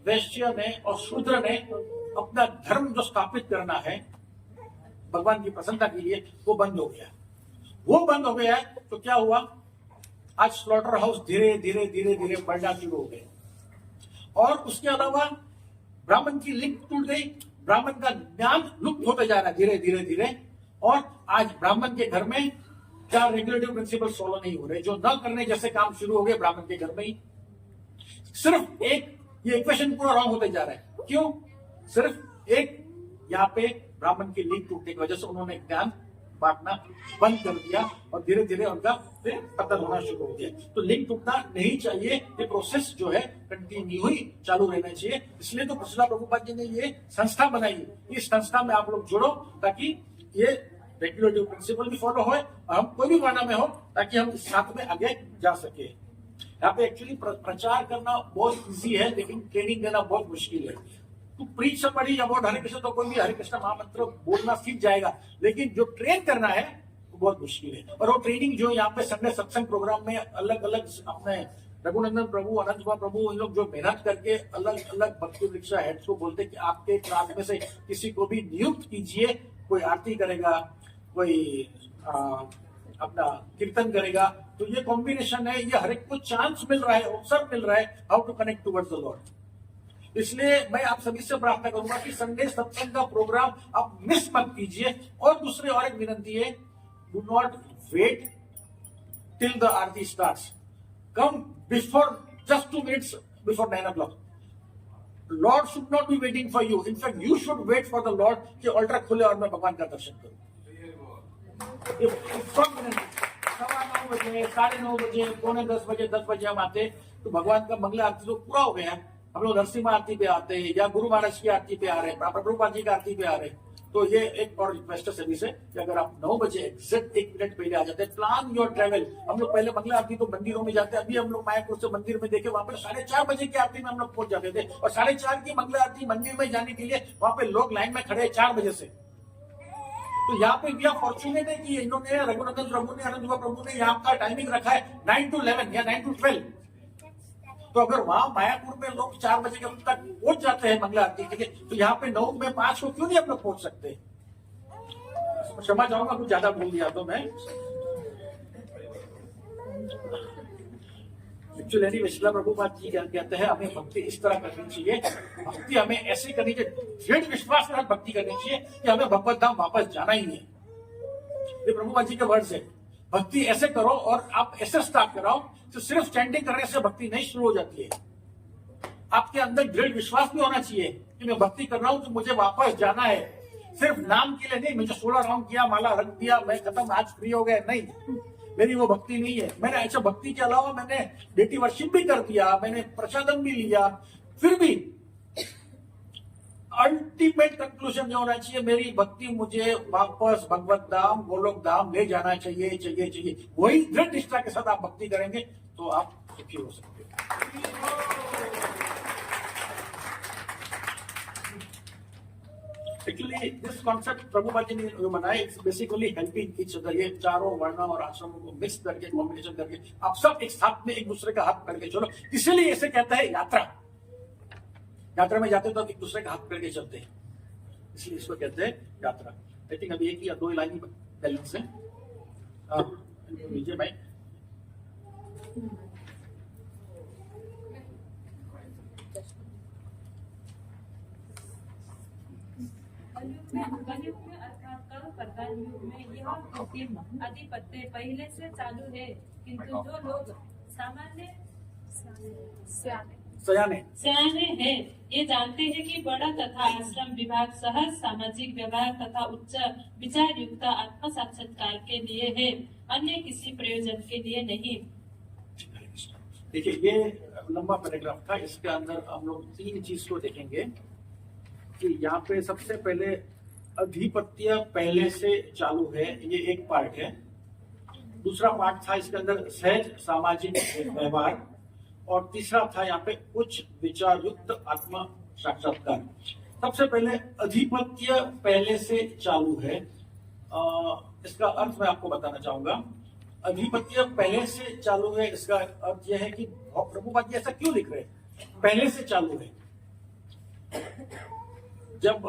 वैश्य ने और शूद्र ने अपना धर्म जो स्थापित करना है भगवान की प्रसन्नता के लिए, वो बंद हो गया। वो बंद हो गया तो क्या हुआ, आज स्लॉटर हाउस धीरे धीरे धीरे धीरे बढ़ना शुरू हो गए। और उसके अलावा ब्राह्मण की लिंक टूट गई, ब्राह्मण का ज्ञान लुप्त होता जा रहा है धीरे धीरे धीरे। और आज ब्राह्मण के घर में क्या रेगुलेटिव प्रिंसिपल फॉलो नहीं हो रहे, जो न करने जैसे काम शुरू हो गए ब्राह्मण के घर में ही। सिर्फ एक, ये इक्वेशन पूरा रॉन्ग होते जा रहा है। क्यों? सिर्फ एक यहाँ पे ब्राह्मण की लिंक टूटने की वजह से उन्होंने ज्ञान बांटना बंद कर दिया और धीरे धीरे उनका फिर पतन होना शुरू हो गया। तो लिंक टूटना नहीं चाहिए, ये प्रोसेस जो है कंटिन्यू ही चालू रहना चाहिए। इसलिए तो श्रीला प्रभुपाद जी ने ये संस्था बनाई, इस संस्था में आप लोग जुड़ो ताकि ये रेगुलेटिव प्रिंसिपल भी फॉलो हो और हम कोई भी वर्णा में हो ताकि हम इस साथ में आगे जा सके। यहाँ पे एक्चुअली प्रचार करना बहुत इजी है, लेकिन ट्रेनिंग देना बहुत मुश्किल है। तो प्रीच समबडी अबाउट हरे कृष्ण तो कोई भी हरे कृष्ण महामंत्र बोलना सीख जाएगा, लेकिन जो ट्रेन करना है वो बहुत मुश्किल है। और वो ट्रेनिंग जो यहाँ पे संडे सत्संग प्रोग्राम में अलग अलग अपने रघुनंदन प्रभु, अनंत प्रभु, इन लोग जो मेहनत करके अलग अलग भक्ति वृक्षा हेड्स को बोलते कि आपके क्लास में से किसी को भी नियुक्त कीजिए, कोई आरती करेगा, कोई अपना कीर्तन करेगा। तो ये कॉम्बिनेशन है, ये हर एक को चांस मिल रहा है, अवसर मिल रहा है how to connect towards the lord. इसलिए मैं आप सभी से प्रार्थना करूंगा कि संडे सत्संग का प्रोग्राम आप मिस मत कीजिए। और दूसरी और एक विनंती है, do not wait till the aarti starts, come before just 2 minutes before 9 o'clock। Lord should not be waiting for you, in fact you should wait for the lord कि ऑल्टर खुले और मैं भगवान का दर्शन करूं। 9:15 बजे, 9:30 बजे, 9:45 बजे, 10 बजे हम आते तो भगवान का मंगला आरती तो पूरा हो गया। हम लोग नरसिम्हा आरती पे आते हैं या गुरु महाराज की आरती पे आ रहे हैं, प्रभुपाद जी की आरती पे आ रहे हैं। तो ये एक और रिक्वेस्ट सर्विस है कि अगर आप 9 बजे एग्जैक्ट 1 मिनट पहले आ जाते हैं, प्लान योर ट्रेवल। हम लोग पहले मंगला आरती तो मंदिरों में जाते हैं, अभी हम लोग मायापुर से मंदिर में देखे वहां पर 4:30 बजे की आरती में हम लोग पहुंच जाते थे, और 4:30 की मंगला आरती मंदिर में जाने के लिए वहां पे लोग लाइन में खड़े हैं 4 बजे से। तो यहाँ पे भी फॉर्चुनेट है कि इन्होंने रघुनंदन प्रभु ने, आनंद प्रभु ने यहाँ का टाइमिंग रखा है 9 to 11 या 9 to 12। तो अगर वहां मायापुर में लोग 4 बजे के तक पहुंच जाते हैं मंगला आरती के लिए, तो यहाँ पे 9 में 5 को क्यों नहीं आप लोग पहुंच सकते? क्षमा चाहूंगा कुछ ज्यादा बोल दिया तो मैं। एक्चुअली शिला प्रभुपाद जी कहते हैं हमें भक्ति इस तरह करनी चाहिए, भक्ति हमें ऐसे करनी चाहिए, दृढ़ विश्वास के साथ भक्ति करनी चाहिए कि हमें भगवत धाम वापस जाना ही है। ये प्रभुपाद जी के वर्ड्स है, भक्ति ऐसे करो और आप ऐसे स्टार्ट कराओ तो सिर्फ स्टैंडिंग करने से भक्ति नहीं शुरू हो जाती है। आपके अंदर दृढ़ विश्वास भी होना चाहिए कि मैं भक्ति कर रहा हूं तो मुझे वापस जाना है। सिर्फ नाम के लिए नहीं, मुझे 16 राउंड किया, माला रख दिया, मैं खत्म, आज फ्री हो गया, नहीं, मेरी वो भक्ति नहीं है। मैंने ऐसा भक्ति के अलावा मैंने डेटी वर्शिप भी कर दिया, मैंने प्रसादम भी लिया, फिर भी अल्टीमेट कंक्लूजन जो होना चाहिए, मेरी भक्ति मुझे वापस भगवत धाम, गोलोक धाम ले जाना चाहिए, चाहिए, चाहिए। वही दृढ़ निष्ठा के साथ आप भक्ति करेंगे तो आप सुखी हो सकते हैं। Actually, this concept Prabhupada ji ने जो बनाया, it's basically helping each other. ये चारों वर्णों और आश्रमों को मिक्स करके, कॉम्बिनेशन करके आप सब एक साथ में एक दूसरे का हाथ करके चलो। इसीलिए इसे कहते हैं यात्रा। यात्रा में जाते तो एक दूसरे का हाथ करके चलते हैं, इसलिए इसको कहते हैं यात्रा। आई थिंक अभी 1 या 2 लाइन बैलेंस है। विजय भाई, कलयुग में अर्थात कल प्रधान युग में यह अंतिम आधिपत्य पहले से चालू है, किंतु जो लोग सामान्य सयाने हैं ये जानते हैं कि बड़ा तथा आश्रम विभाग सहज सामाजिक व्यवहार तथा उच्च विचार युक्त आत्म साक्षात्कार के लिए है, अन्य किसी प्रयोजन के लिए नहीं। देखिए ये लंबा पैराग्राफ था, इसके अंदर हम लोग 3 चीज को देखेंगे कि यहाँ पे सबसे पहले अधिपत्य पहले से चालू है, ये एक पार्ट है। दूसरा पार्ट था इसके अंदर सहज सामाजिक व्यवहार, और तीसरा था यहाँ पे उच्च विचार युक्त आत्म साक्षात्कार। सबसे पहले अधिपत्य पहले से चालू है, इसका अर्थ मैं आपको बताना चाहूंगा। अधिपत्य पहले से चालू है, इसका अर्थ यह है कि प्रभुपाद जी ऐसा क्यों लिख रहे हैं, पहले से चालू है। जब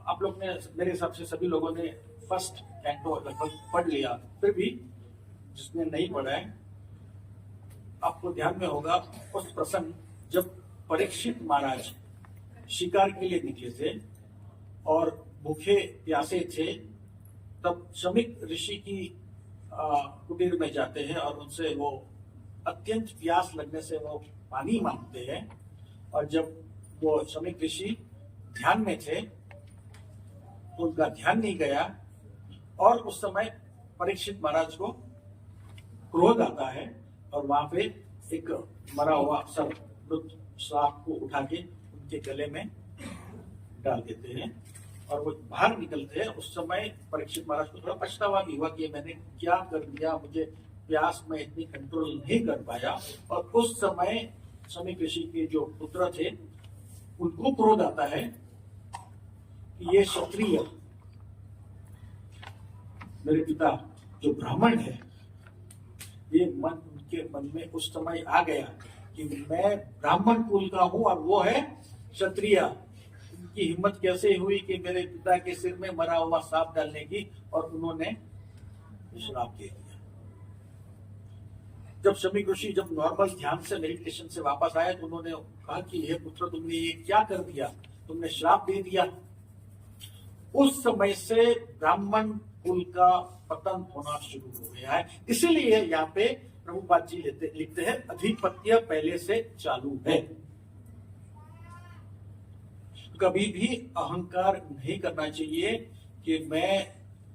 आप लोग ने, मेरे हिसाब से सभी लोगों ने फर्स्ट कैंटो लगभग पढ़ लिया, फिर भी जिसने नहीं पढ़ा है आपको ध्यान में होगा उस प्रसंग जब परीक्षित महाराज शिकार के लिए निकले थे और भूखे प्यासे थे, तब शमीक ऋषि की कुटीर में जाते हैं और उनसे वो अत्यंत प्यास लगने से वो पानी मांगते हैं। और जब वो शमीक ऋषि ध्यान में थे तो उनका ध्यान नहीं गया, और उस समय परीक्षित महाराज को क्रोध आता है और वहां पे एक मरा हुआ सांप को उठा के उनके गले में डाल देते हैं और वो बाहर निकलते हैं। उस समय परीक्षित महाराज को थोड़ा पछतावा भी हुआ कि मैंने क्या कर दिया, मुझे प्यास में इतनी कंट्रोल नहीं कर पाया। और उस समय शमीक ऋषि के जो पुत्र थे उनको क्रोध आता है कि ये क्षत्रिय मेरे पिता जो ब्राह्मण है, ये मन उनके मन में उस समय आ गया कि मैं ब्राह्मण कुल का हूं और वो है क्षत्रिय। उनकी हिम्मत कैसे हुई कि मेरे पिता के सिर में मरा हुआ सांप डालने की, और उन्होंने श्राप दे दिया। जब शमी ऋषि जब नॉर्मल ध्यान से मेडिटेशन से वापस आए तो उन्होंने कहा कि हे पुत्र, तुमने ये क्या कर दिया, तुमने श्राप दे दिया। उस समय से ब्राह्मण कुल का पतन होना शुरू हो गया है। इसीलिए यहाँ पे प्रभुपाद जी लिखते हैं अधिपत्य पहले से चालू है। कभी भी अहंकार नहीं करना चाहिए कि मैं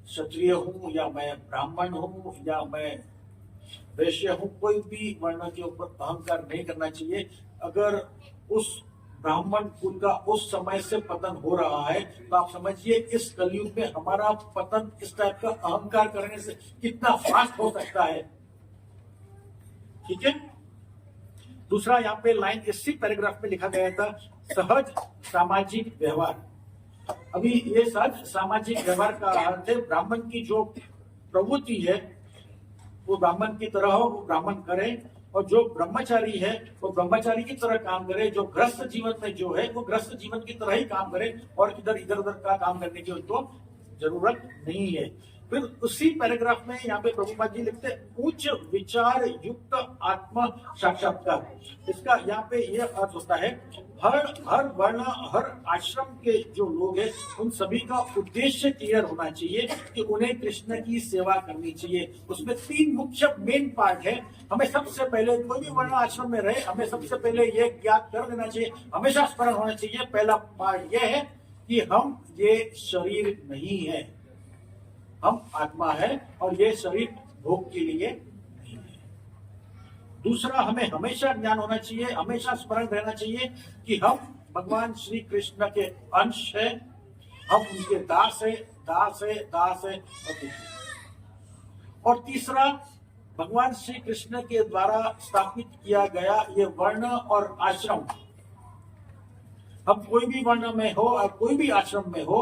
क्षत्रिय हूं या मैं ब्राह्मण हूं या मैं वैश्य हूं। कोई भी वर्ण के ऊपर अहंकार नहीं करना चाहिए। अगर उस ब्राह्मण कुल का उस समय से पतन हो रहा है तो आप समझिए इस कलयुग में हमारा पतन इस टाइप का अहंकार करने से कितना फास्ट हो सकता है। ठीक है। दूसरा यहाँ पे लाइन इसी पैराग्राफ में लिखा गया था, सहज सामाजिक व्यवहार। अभी ये सहज सामाजिक व्यवहार का अर्थ है ब्राह्मण की जो प्रवृत्ति है वो ब्राह्मण की तरह हो, वो ब्राह्मण करे, और जो ब्रह्मचारी है वो ब्रह्मचारी की तरह काम करे, जो गृहस्थ जीवन में जो है वो गृहस्थ जीवन की तरह ही काम करे, और इधर उधर का काम करने की उनको जरूरत नहीं है। फिर उसी पैराग्राफ में यहाँ पे प्रभुपाद जी लिखते हैं उच्च विचार युक्त आत्म साक्षात्कार। इसका यहाँ पे ये अर्थ होता है हर वर्ण हर आश्रम के जो लोग हैं उन सभी का उद्देश्य क्लियर होना चाहिए कि उन्हें कृष्ण की सेवा करनी चाहिए। उसमें 3 मुख्य मेन पार्ट है। हमें सबसे पहले कोई भी वर्ण आश्रम में रहे, हमें सबसे पहले ये ज्ञात कर देना चाहिए, हमेशा स्मरण होना चाहिए। पहला पार्ट यह है कि हम ये शरीर नहीं है, हम आत्मा है और ये शरीर भोग के लिए नहीं है। दूसरा, हमें हमेशा ज्ञान होना चाहिए, हमेशा स्मरण रहना चाहिए कि हम भगवान श्री कृष्ण के अंश है, हम उनके दास है। और तीसरा, भगवान श्री कृष्ण के द्वारा स्थापित किया गया ये वर्ण और आश्रम, हम कोई भी वर्ण में हो और कोई भी आश्रम में हो,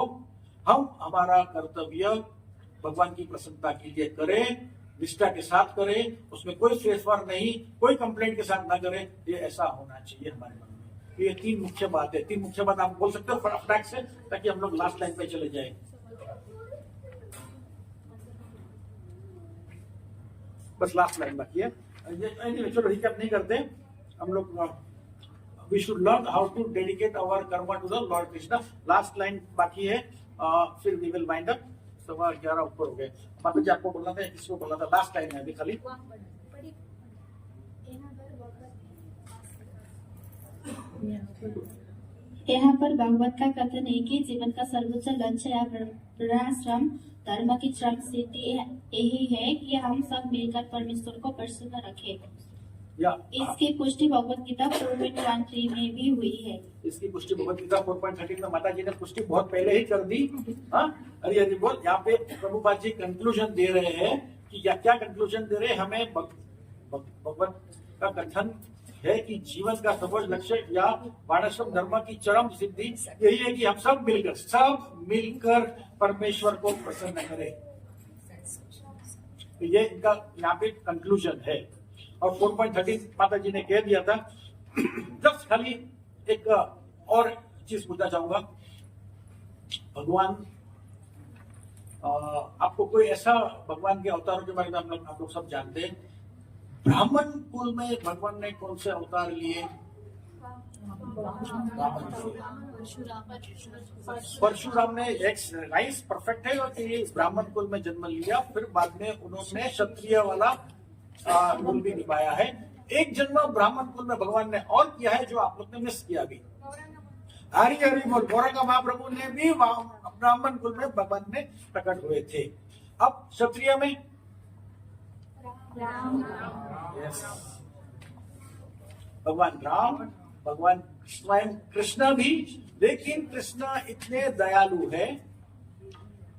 हम हमारा कर्तव्य भगवान की प्रसन्नता के लिए करें, निष्ठा के साथ करें, उसमें कोई फेरफार नहीं, कोई कंप्लेंट के साथ ना करें। ये ऐसा होना चाहिए हमारे मन में। ये 3 मुख्य बात है। 3 मुख्य बात आप बोल सकते हो फटाफट से, ताकि हम लोग लास्ट लाइन पे चले जाए। बस लास्ट लाइन बाकी है। चलो रिकैप नहीं करते हम लोग। We should learn how to dedicate our karma to the Lord Krishna. Last line बाकी है, फिर वी विल वाइंड अप। 11:15 ऊपर हो गए। माता जी आपको बोलना था, किसको बोलना था? लास्ट लाइन है अभी खाली। यहाँ पर भागवत का कथन है कि जीवन का सर्वोच्च लक्ष्य या वर्णाश्रम धर्म की चरम स्थिति यही है कि हम सब मिलकर परमेश्वर को प्रसन्न रखें। इसकी पुष्टि भगवत गीता 4.13 में भी हुई है। इसकी पुष्टि भगवत गीता 4.13 में माता जी ने पुष्टि बहुत पहले ही कर दी। अरे हरि बोल। यहाँ पे प्रभुपाद जी कंक्लूजन दे रहे हैं कि क्या कंक्लूजन दे रहे हैं हमें? भगवत का कथन है कि जीवन का सर्वोच्च लक्ष्य या वर्णाश्रम धर्म की चरम सिद्धि यही है कि हम सब मिलकर परमेश्वर को प्रसन्न करें। तो ये इनका यहाँ पे कंक्लूजन है। और 4.13 माता जी ने कह दिया था। जस्ट खाली एक और चीज पूछना चाहूंगा। भगवान आपको कोई ऐसा भगवान के अवतारों के बारे में आप लोग सब जानते हैं। ब्राह्मण कुल में भगवान ने कौन से अवतार लिए? परशुराम ने एक नाइस परफेक्ट है कि ब्राह्मण कुल में जन्म लिया, फिर बाद में उन्होंने क्षत्रिय वाला रोल भी निभाया है। एक जन्म ब्राह्मण कुल में भगवान ने और किया है जो आप लोग ने मिस किया अभी। हरि हरि बोल। गौरंग महाप्रभु ने भी ब्राह्मण कुल में भगवान में प्रकट हुए थे। अब क्षत्रिय में yes. भगवान राम, भगवान स्वयं कृष्ण भी, लेकिन कृष्ण इतने दयालु है।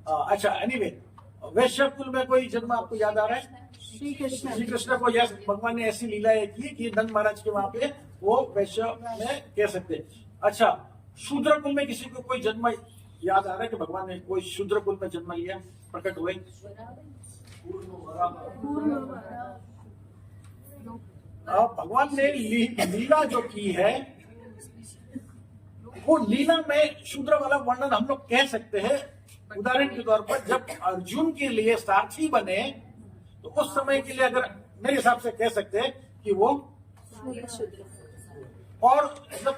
अच्छा एनीवे, वैश्य कुल में कोई जन्म आपको याद आ रहा है? श्री कृष्ण को यस भगवान ने ऐसी लीलाएं की कि नंद महाराज के वहां पे वो वैश्य में कह सकते हैं। अच्छा, शूद्र कुल में किसी को कोई जन्म याद आ रहा है कि भगवान ने कोई शूद्र कुल में जन्म लिया, प्रकट हुए? भगवान ने लीला जो की है वो लीला में शूद्र वाला वर्णन हम लोग कह सकते हैं। उदाहरण के तौर पर जब अर्जुन के लिए सारथी बने तो उस समय के लिए अगर मेरे हिसाब से कह सकते हैं कि वो और जब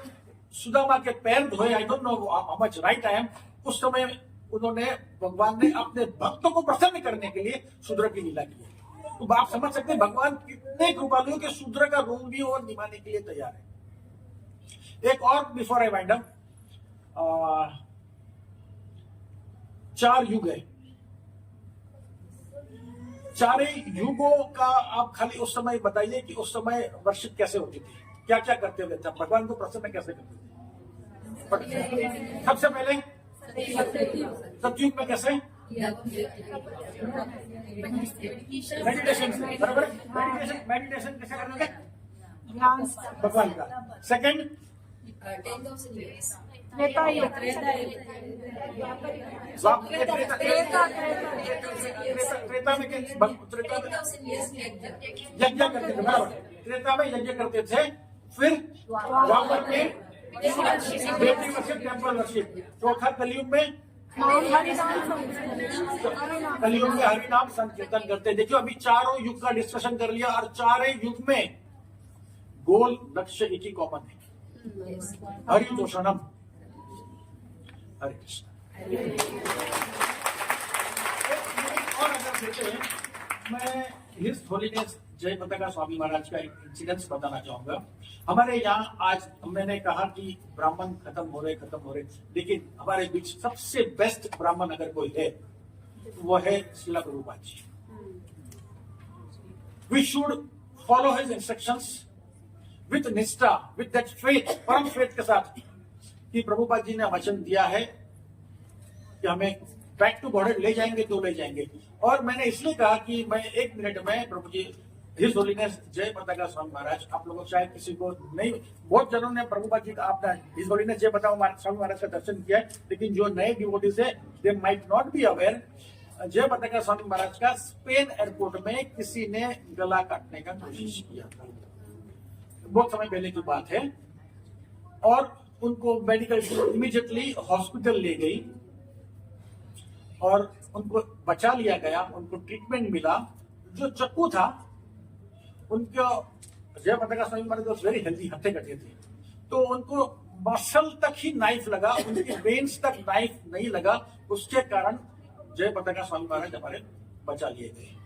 सुदामा के पैर धोए, I don't know how much right I am, उस समय उन्होंने, भगवान ने अपने भक्तों को प्रसन्न करने के लिए शूद्र की लीला की। तो आप समझ सकते हैं भगवान कितने कृपालु के शूद्र का रूप भी और निभाने के लिए तैयार है। एक और बिफोर आई वाइंड अप, 4 युग है, चारे युगों का आप खाली उस समय बताइए कि उस समय वर्षित कैसे होती थी, क्या क्या करते हुए थे, भगवान को प्रसन्न कैसे करते थे। सबसे पहले सतयुग में कैसे, मेडिटेशन, बराबर, मेडिटेशन कैसे करते थे भगवान का। सेकंड, त्रेता युग, त्रेता में यज्ञ करते थे, बराबर, त्रेता में यज्ञ करते थे। फिर द्वापर में देवती वर्षिप, टेम्पल वर्षिप। चौथा कलयुग में, कलयुग में हरिनाम संकीर्तन करते। देखियो अभी चारों युग का डिस्कशन कर लिया और चारों युग में गोल लक्ष्य एक ही कॉमन है, हरि तोषणम, हरे कृष्ण। और अगर देखें, मैं his holiness Jayapataka Swami Maharaj का एक इंसिडेंस बताना चाहूंगा। हमारे यहाँ आज मैंने कहा कि ब्राह्मण खत्म हो रहे, लेकिन हमारे बीच सबसे बेस्ट ब्राह्मण अगर कोई है वो है Shrila Prabhupada ji. We should follow his instructions with nishtha, with that faith, परम फेथ के साथ, कि प्रभुपाद जी ने वचन दिया है कि हमें बैक टू बॉर्डर ले जाएंगे तो ले जाएंगे। और मैंने इसलिए कहा कि मैं 1 मिनट में प्रभु जी his holiness Jayapataka Swami Maharaj, आप लोगों शायद किसी को नहीं, बहुत जनों ने प्रभुपाद जी का अपना his holiness Jayapataka Swami Maharaj का दर्शन किया है, लेकिन जो नए डिवोटीज है they might not be aware, जय पताका स्वामी महाराज का स्पेन एयरपोर्ट में किसी ने गला काटने का कोशिश किया था, बहुत समय पहले की बात है। और उनको मेडिकल इमीडिएटली हॉस्पिटल ले गई और उनको बचा लिया गया, उनको ट्रीटमेंट मिला। जो चक्कू था उनको, जय पताका स्वामी महाराज वेरी हेल्दी, हट्टे कट्टे थे, तो उनको मसल तक ही नाइफ लगा, उनके वेन्स तक नाइफ नहीं लगा, उसके कारण जय पताका स्वामी महाराज हमारे बचा लिए गए।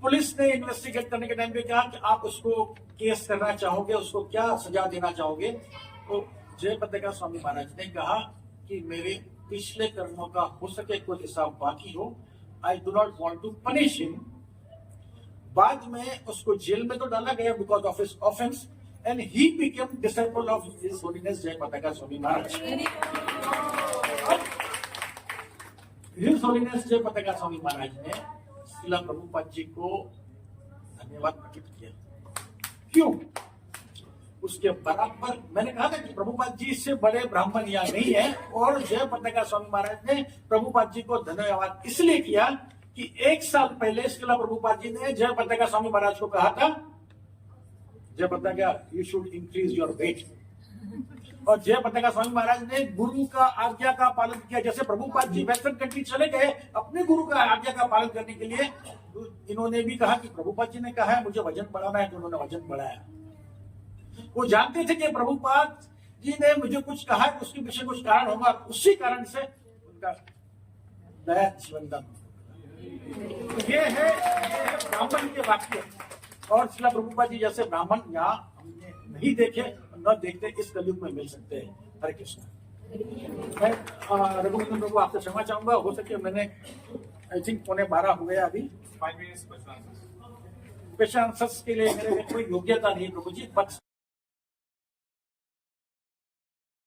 पुलिस ने इन्वेस्टिगेट करने के टाइम पे कहा कि आप उसको केस करना चाहोगे, उसको क्या सजा देना चाहोगे, तो जय पताका स्वामी महाराज ने कहा कि मेरे पिछले कर्मों का हो सके कोई हिसाब बाकी हो, I do not want to punish him. बाद में उसको जेल में तो डाला गया because of his offence, and he became disciple of his holiness Jayapataka Swami Maharaj. His holiness Jayapataka Swami Maharaj ने श्रीला प्रभुपाद जी को धन्यवाद प्रकट किया। क्यों? उसके बराबर मैंने कहा था कि प्रभुपाद जी से बड़े ब्राह्मण यहाँ नहीं है, और जय पताका स्वामी महाराज ने प्रभुपाद जी को धन्यवाद इसलिए किया कि 1 साल पहले श्रीला प्रभुपाद जी ने जय पताका स्वामी महाराज को कहा था, जय पताका you should increase your weight, और जय पताका स्वामी महाराज ने गुरु का आज्ञा का पालन किया। जैसे प्रभुपाद जी वेस्टर्न कंट्री चले गए अपने गुरु का आज्ञा का पालन करने के लिए, इन्होंने भी कहा कि प्रभुपाद जी ने कहा है मुझे वजन बढ़ाना है, तो उन्होंने वजन बढ़ाया। वो जानते थे कि प्रभुपाद जी ने मुझे कुछ कहा है, उसके पीछे कुछ कारण होगा, उसी कारण से उनका नया जीवन दान। ये है ब्राह्मण के वाक्य, और श्रीला प्रभुपाद जी जैसे ब्राह्मण यहाँ हमने नहीं देखे, न देखते, इस कलयुग में मिल सकते हैं। हरे कृष्ण। मैं रघुनंदन प्रभु आपसे क्षमा चाहूंगा, हो सके मैंने आई थिंक 11:15 हो गया अभी। 5 minutes क्वेश्चन क्वेश्चन आंसर्स के लिए मेरे में कोई योग्यता नहीं प्रभु जी, बट